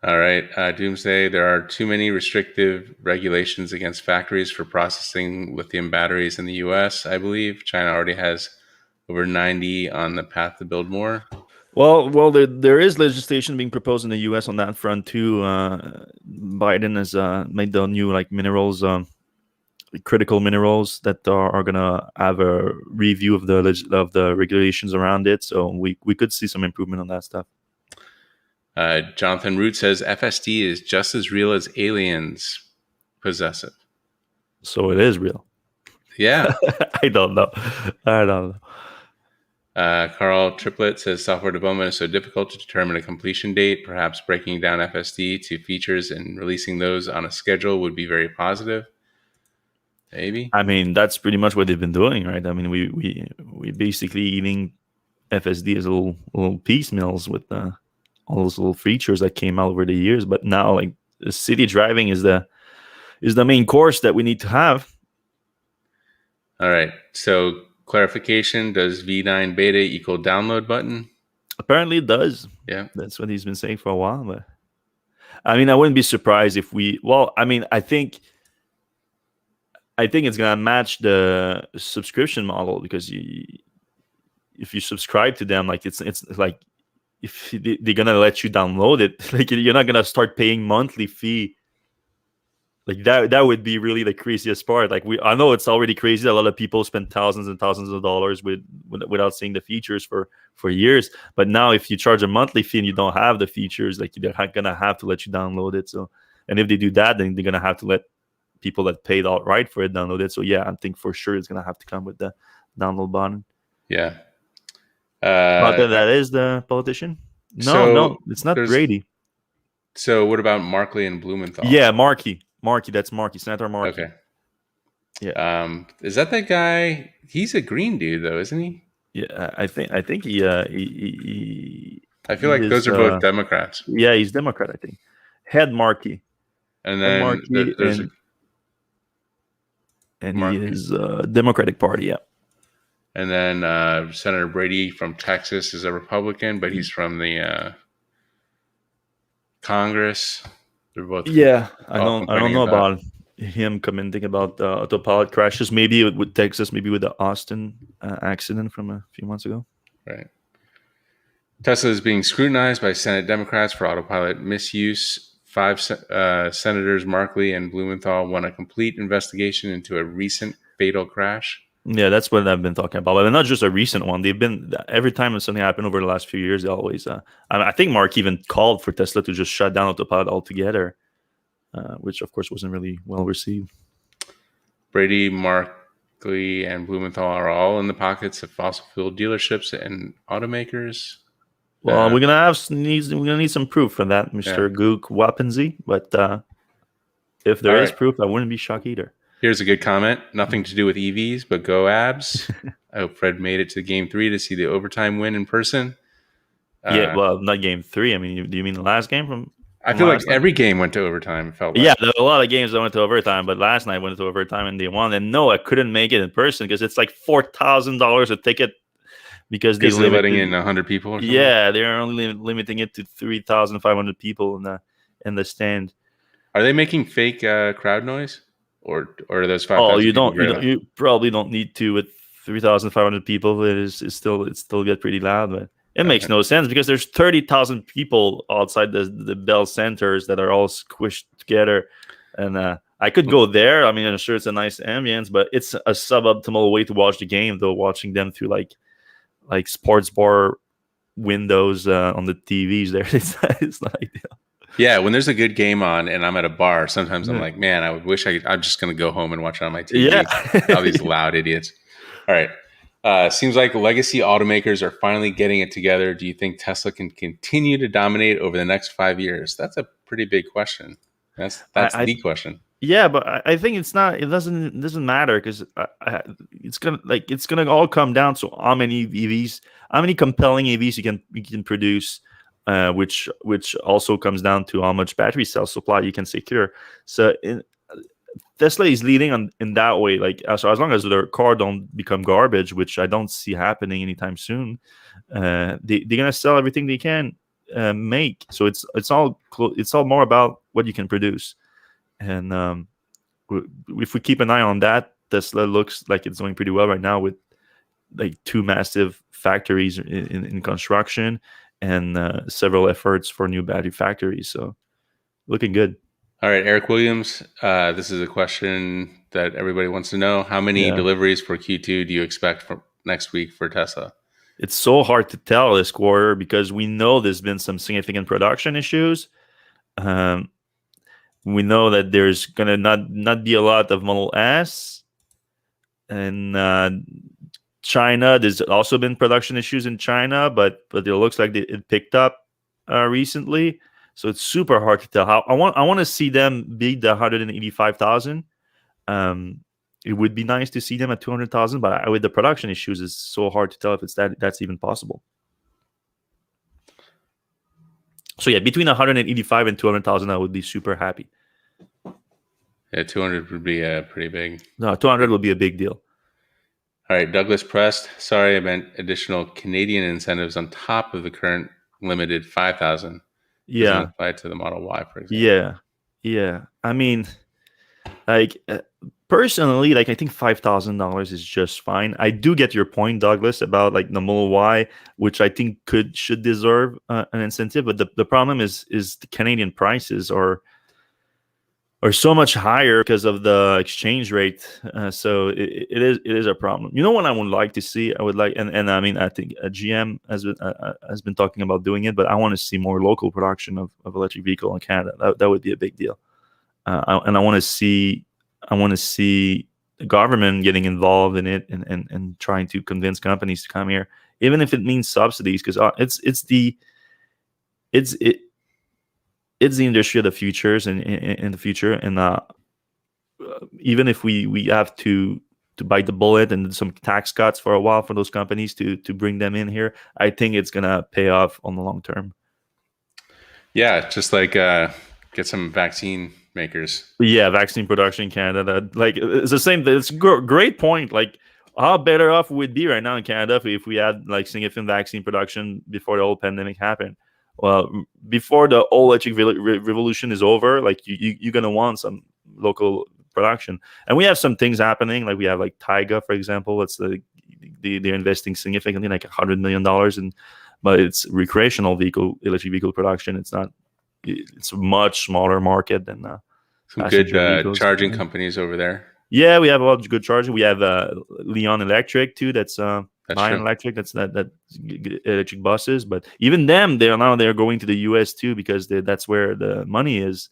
All right. Doomsday, there are too many restrictive regulations against factories for processing lithium batteries in the U.S., I believe. China already has over 90 on the path to build more. Well, there is legislation being proposed in the U.S. on that front too. Biden has made the new minerals, critical minerals that are gonna have a review of the regulations around it. So we could see some improvement on that stuff. Jonathan Root says FSD is just as real as aliens possess it. So it is real. Yeah. I don't know. Carl Triplet says software development is so difficult to determine a completion date. Perhaps breaking down FSD to features and releasing those on a schedule would be very positive. Maybe. I mean, that's pretty much what they've been doing, right? I mean, we basically eating FSD as little piecemeals with all those little features that came out over the years. But now, like, the city driving is the main course that we need to have. All right. So clarification: does V9 beta equal download button? Apparently, it does. Yeah, that's what he's been saying for a while. But I mean, I wouldn't be surprised if we. Well, I mean, I think it's gonna match the subscription model, because if you subscribe to them, like it's like if they're gonna let you download it, like you're not gonna start paying monthly fee. Like that would be really the craziest part. Like I know it's already crazy. A lot of people spend thousands and thousands of dollars without seeing the features for years. But now, if you charge a monthly fee and you don't have the features, like they're gonna have to let you download it. So, and if they do that, then they're gonna have to let people that paid outright for it download it. So yeah, I think for sure it's gonna have to come with the download button. Yeah. But that is the politician. No, it's not Brady. So what about Markley and Blumenthal? Yeah, Markey, that's Markey, Senator Markey. Okay. Yeah. Is that guy? He's a green dude, though, isn't he? Yeah, I think he. I feel like those are both Democrats. Yeah, he's Democrat, I think. Head Markey. And then there's he is Democratic Party, yeah. And then Senator Brady from Texas is a Republican, but he's from the Congress. They're both. Yeah, I don't know about him commenting about autopilot crashes. Maybe with Texas, maybe with the Austin accident from a few months ago. Right. Tesla is being scrutinized by Senate Democrats for autopilot misuse. 5 senators, Markley and Blumenthal, want a complete investigation into a recent fatal crash. Yeah, that's what I've been talking about. But not just a recent one. They've been, every time something happened over the last few years, they always. I think Mark even called for Tesla to just shut down autopilot altogether, which of course wasn't really well received. Brady, Markley, and Blumenthal are all in the pockets of fossil fuel dealerships and automakers. Well, we're gonna need some proof for that, Mr. Gook Wapensy. But if there is proof, I wouldn't be shocked either. Here's a good comment. Nothing to do with EVs, but go Abs. I hope Fred made it to Game 3 to see the overtime win in person. Yeah, well, not Game 3. I mean, do you mean the last game from I feel like every game went to overtime. It felt like. Yeah, there were a lot of games that went to overtime, but last night went to overtime and they won. And no, I couldn't make it in person because it's like $4,000 a ticket because they're letting in 100 people. Or something? Yeah, they're only limiting it to 3,500 people in the stand. Are they making fake crowd noise, or are those 5,000? Oh, you probably don't need to with 3,500 people. It still get pretty loud, but. It makes no sense because there's 30,000 people outside the Bell centers that are all squished together. And I could go there. I mean, I'm sure it's a nice ambience, but it's a suboptimal way to watch the game, though, watching them through like sports bar windows on the TVs there. It's not ideal. Yeah, when there's a good game on and I'm at a bar, sometimes I'm like, man, I would wish I'm just going to go home and watch it on my TV. Yeah. All these loud idiots. All right. Seems like legacy automakers are finally getting it together. Do you think Tesla can continue to dominate over the next 5 years? That's a pretty big question. That's the question. Yeah, but I think it's not. It doesn't matter because it's gonna all come down to how many EVs, how many compelling EVs you can produce, which also comes down to how much battery cell supply you can secure. So Tesla is leading in that way. Like, so as long as their car don't become garbage, which I don't see happening anytime soon, they're gonna sell everything they can make. So it's all more about what you can produce, and if we keep an eye on that, Tesla looks like it's doing pretty well right now with like 2 massive factories in construction, and several efforts for new battery factories. So looking good. All right, Eric Williams, this is a question that everybody wants to know. How many deliveries for Q2 do you expect for next week for Tesla? It's so hard to tell this quarter because we know there's been some significant production issues. We know that there's gonna not be a lot of Model S, and China. There's also been production issues in China, but it looks like it picked up recently. So it's super hard to tell. How I want to see them beat the 185,000. It would be nice to see them at 200,000, but with the production issues, it's so hard to tell if that's even possible. So yeah, between 185 and 200,000, I would be super happy. Yeah, 200 would be pretty big. No, 200 would be a big deal. All right, Douglas Prest. Sorry, I meant additional Canadian incentives on top of the current limited 5,000. Yeah, doesn't apply to the Model Y, for example. Yeah. I mean, like personally, like I think $5,000 is just fine. I do get your point, Douglas, about like the Model Y, which I think should deserve an incentive. But the problem is the Canadian prices are so much higher because of the exchange rate. So it is a problem. You know what I would like to see? I would like, and I mean, I think GM has been talking about doing it, but I want to see more local production of electric vehicle in Canada. That would be a big deal. And I want to see the government getting involved in it and trying to convince companies to come here, even if it means subsidies, because it's the industry of the futures and in the future. And even if we have to bite the bullet and some tax cuts for a while for those companies to bring them in here, I think it's gonna pay off on the long term. Yeah, just like get some vaccine makers. Yeah, vaccine production in Canada. Like it's the same. It's a great point. Like how better off would be right now in Canada if we had like significant vaccine production before the whole pandemic happened. Well, before the whole electric revolution is over, like you're gonna want some local production, and we have some things happening. Like we have like Taiga, for example. It's they're investing significantly, like $100 million, but it's recreational electric vehicle production. It's not. It's a much smaller market than some good charging companies over there. Yeah, we have a lot of good charging. We have Leon Electric too. That's Electric. That's electric buses. But even them, they're going to the US too because that's where the money is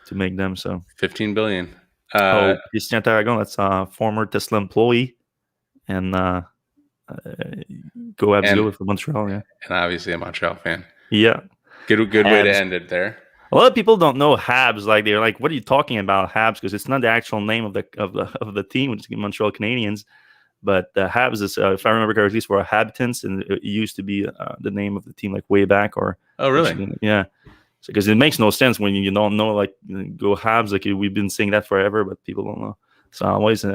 to make them. So $15 billion. Christian Tarragon, that's a former Tesla employee, and go absolutely for Montreal. Yeah, and obviously a Montreal fan. Yeah, good way to end it there. A lot of people don't know Habs. Like they're like, "What are you talking about, Habs?" Because it's not the actual name of the team, which is Montreal Canadiens. But the Habs is, if I remember correctly, for inhabitants, and it used to be the name of the team like way back. Or oh, really? Yeah, because it makes no sense when you don't know. Like go Habs, like we've been saying that forever, but people don't know. So I always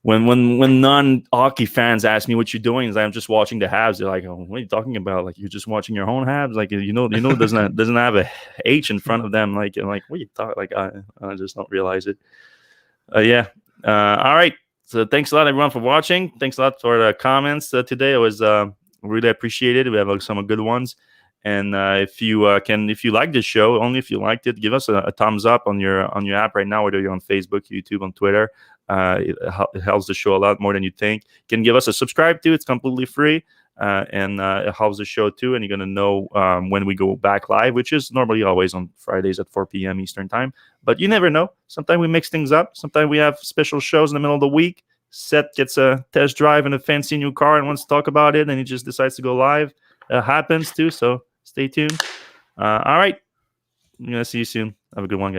when non-hockey fans ask me what you're doing, is I'm just watching the Habs. They're like, "Oh, what are you talking about? Like you're just watching your own Habs? Like you know doesn't have a H in front of them? Like I'm like, what are you talking? Like I just don't realize it. Yeah. All right. So thanks a lot, everyone, for watching. Thanks a lot for the comments today. It was really appreciated. We have some good ones. And if you like this show, only if you liked it, give us a thumbs up on your app right now, whether you're on Facebook, YouTube, on Twitter. It helps the show a lot more than you think. You can give us a subscribe to. It's completely free. And it helps the show too. And you're going to know when we go back live, which is normally always on Fridays at 4 p.m. Eastern time. But you never know. Sometimes we mix things up. Sometimes we have special shows in the middle of the week. Seth gets a test drive in a fancy new car and wants to talk about it, and he just decides to go live. It happens too. So stay tuned. All right. I'm going to see you soon. Have a good one, guys.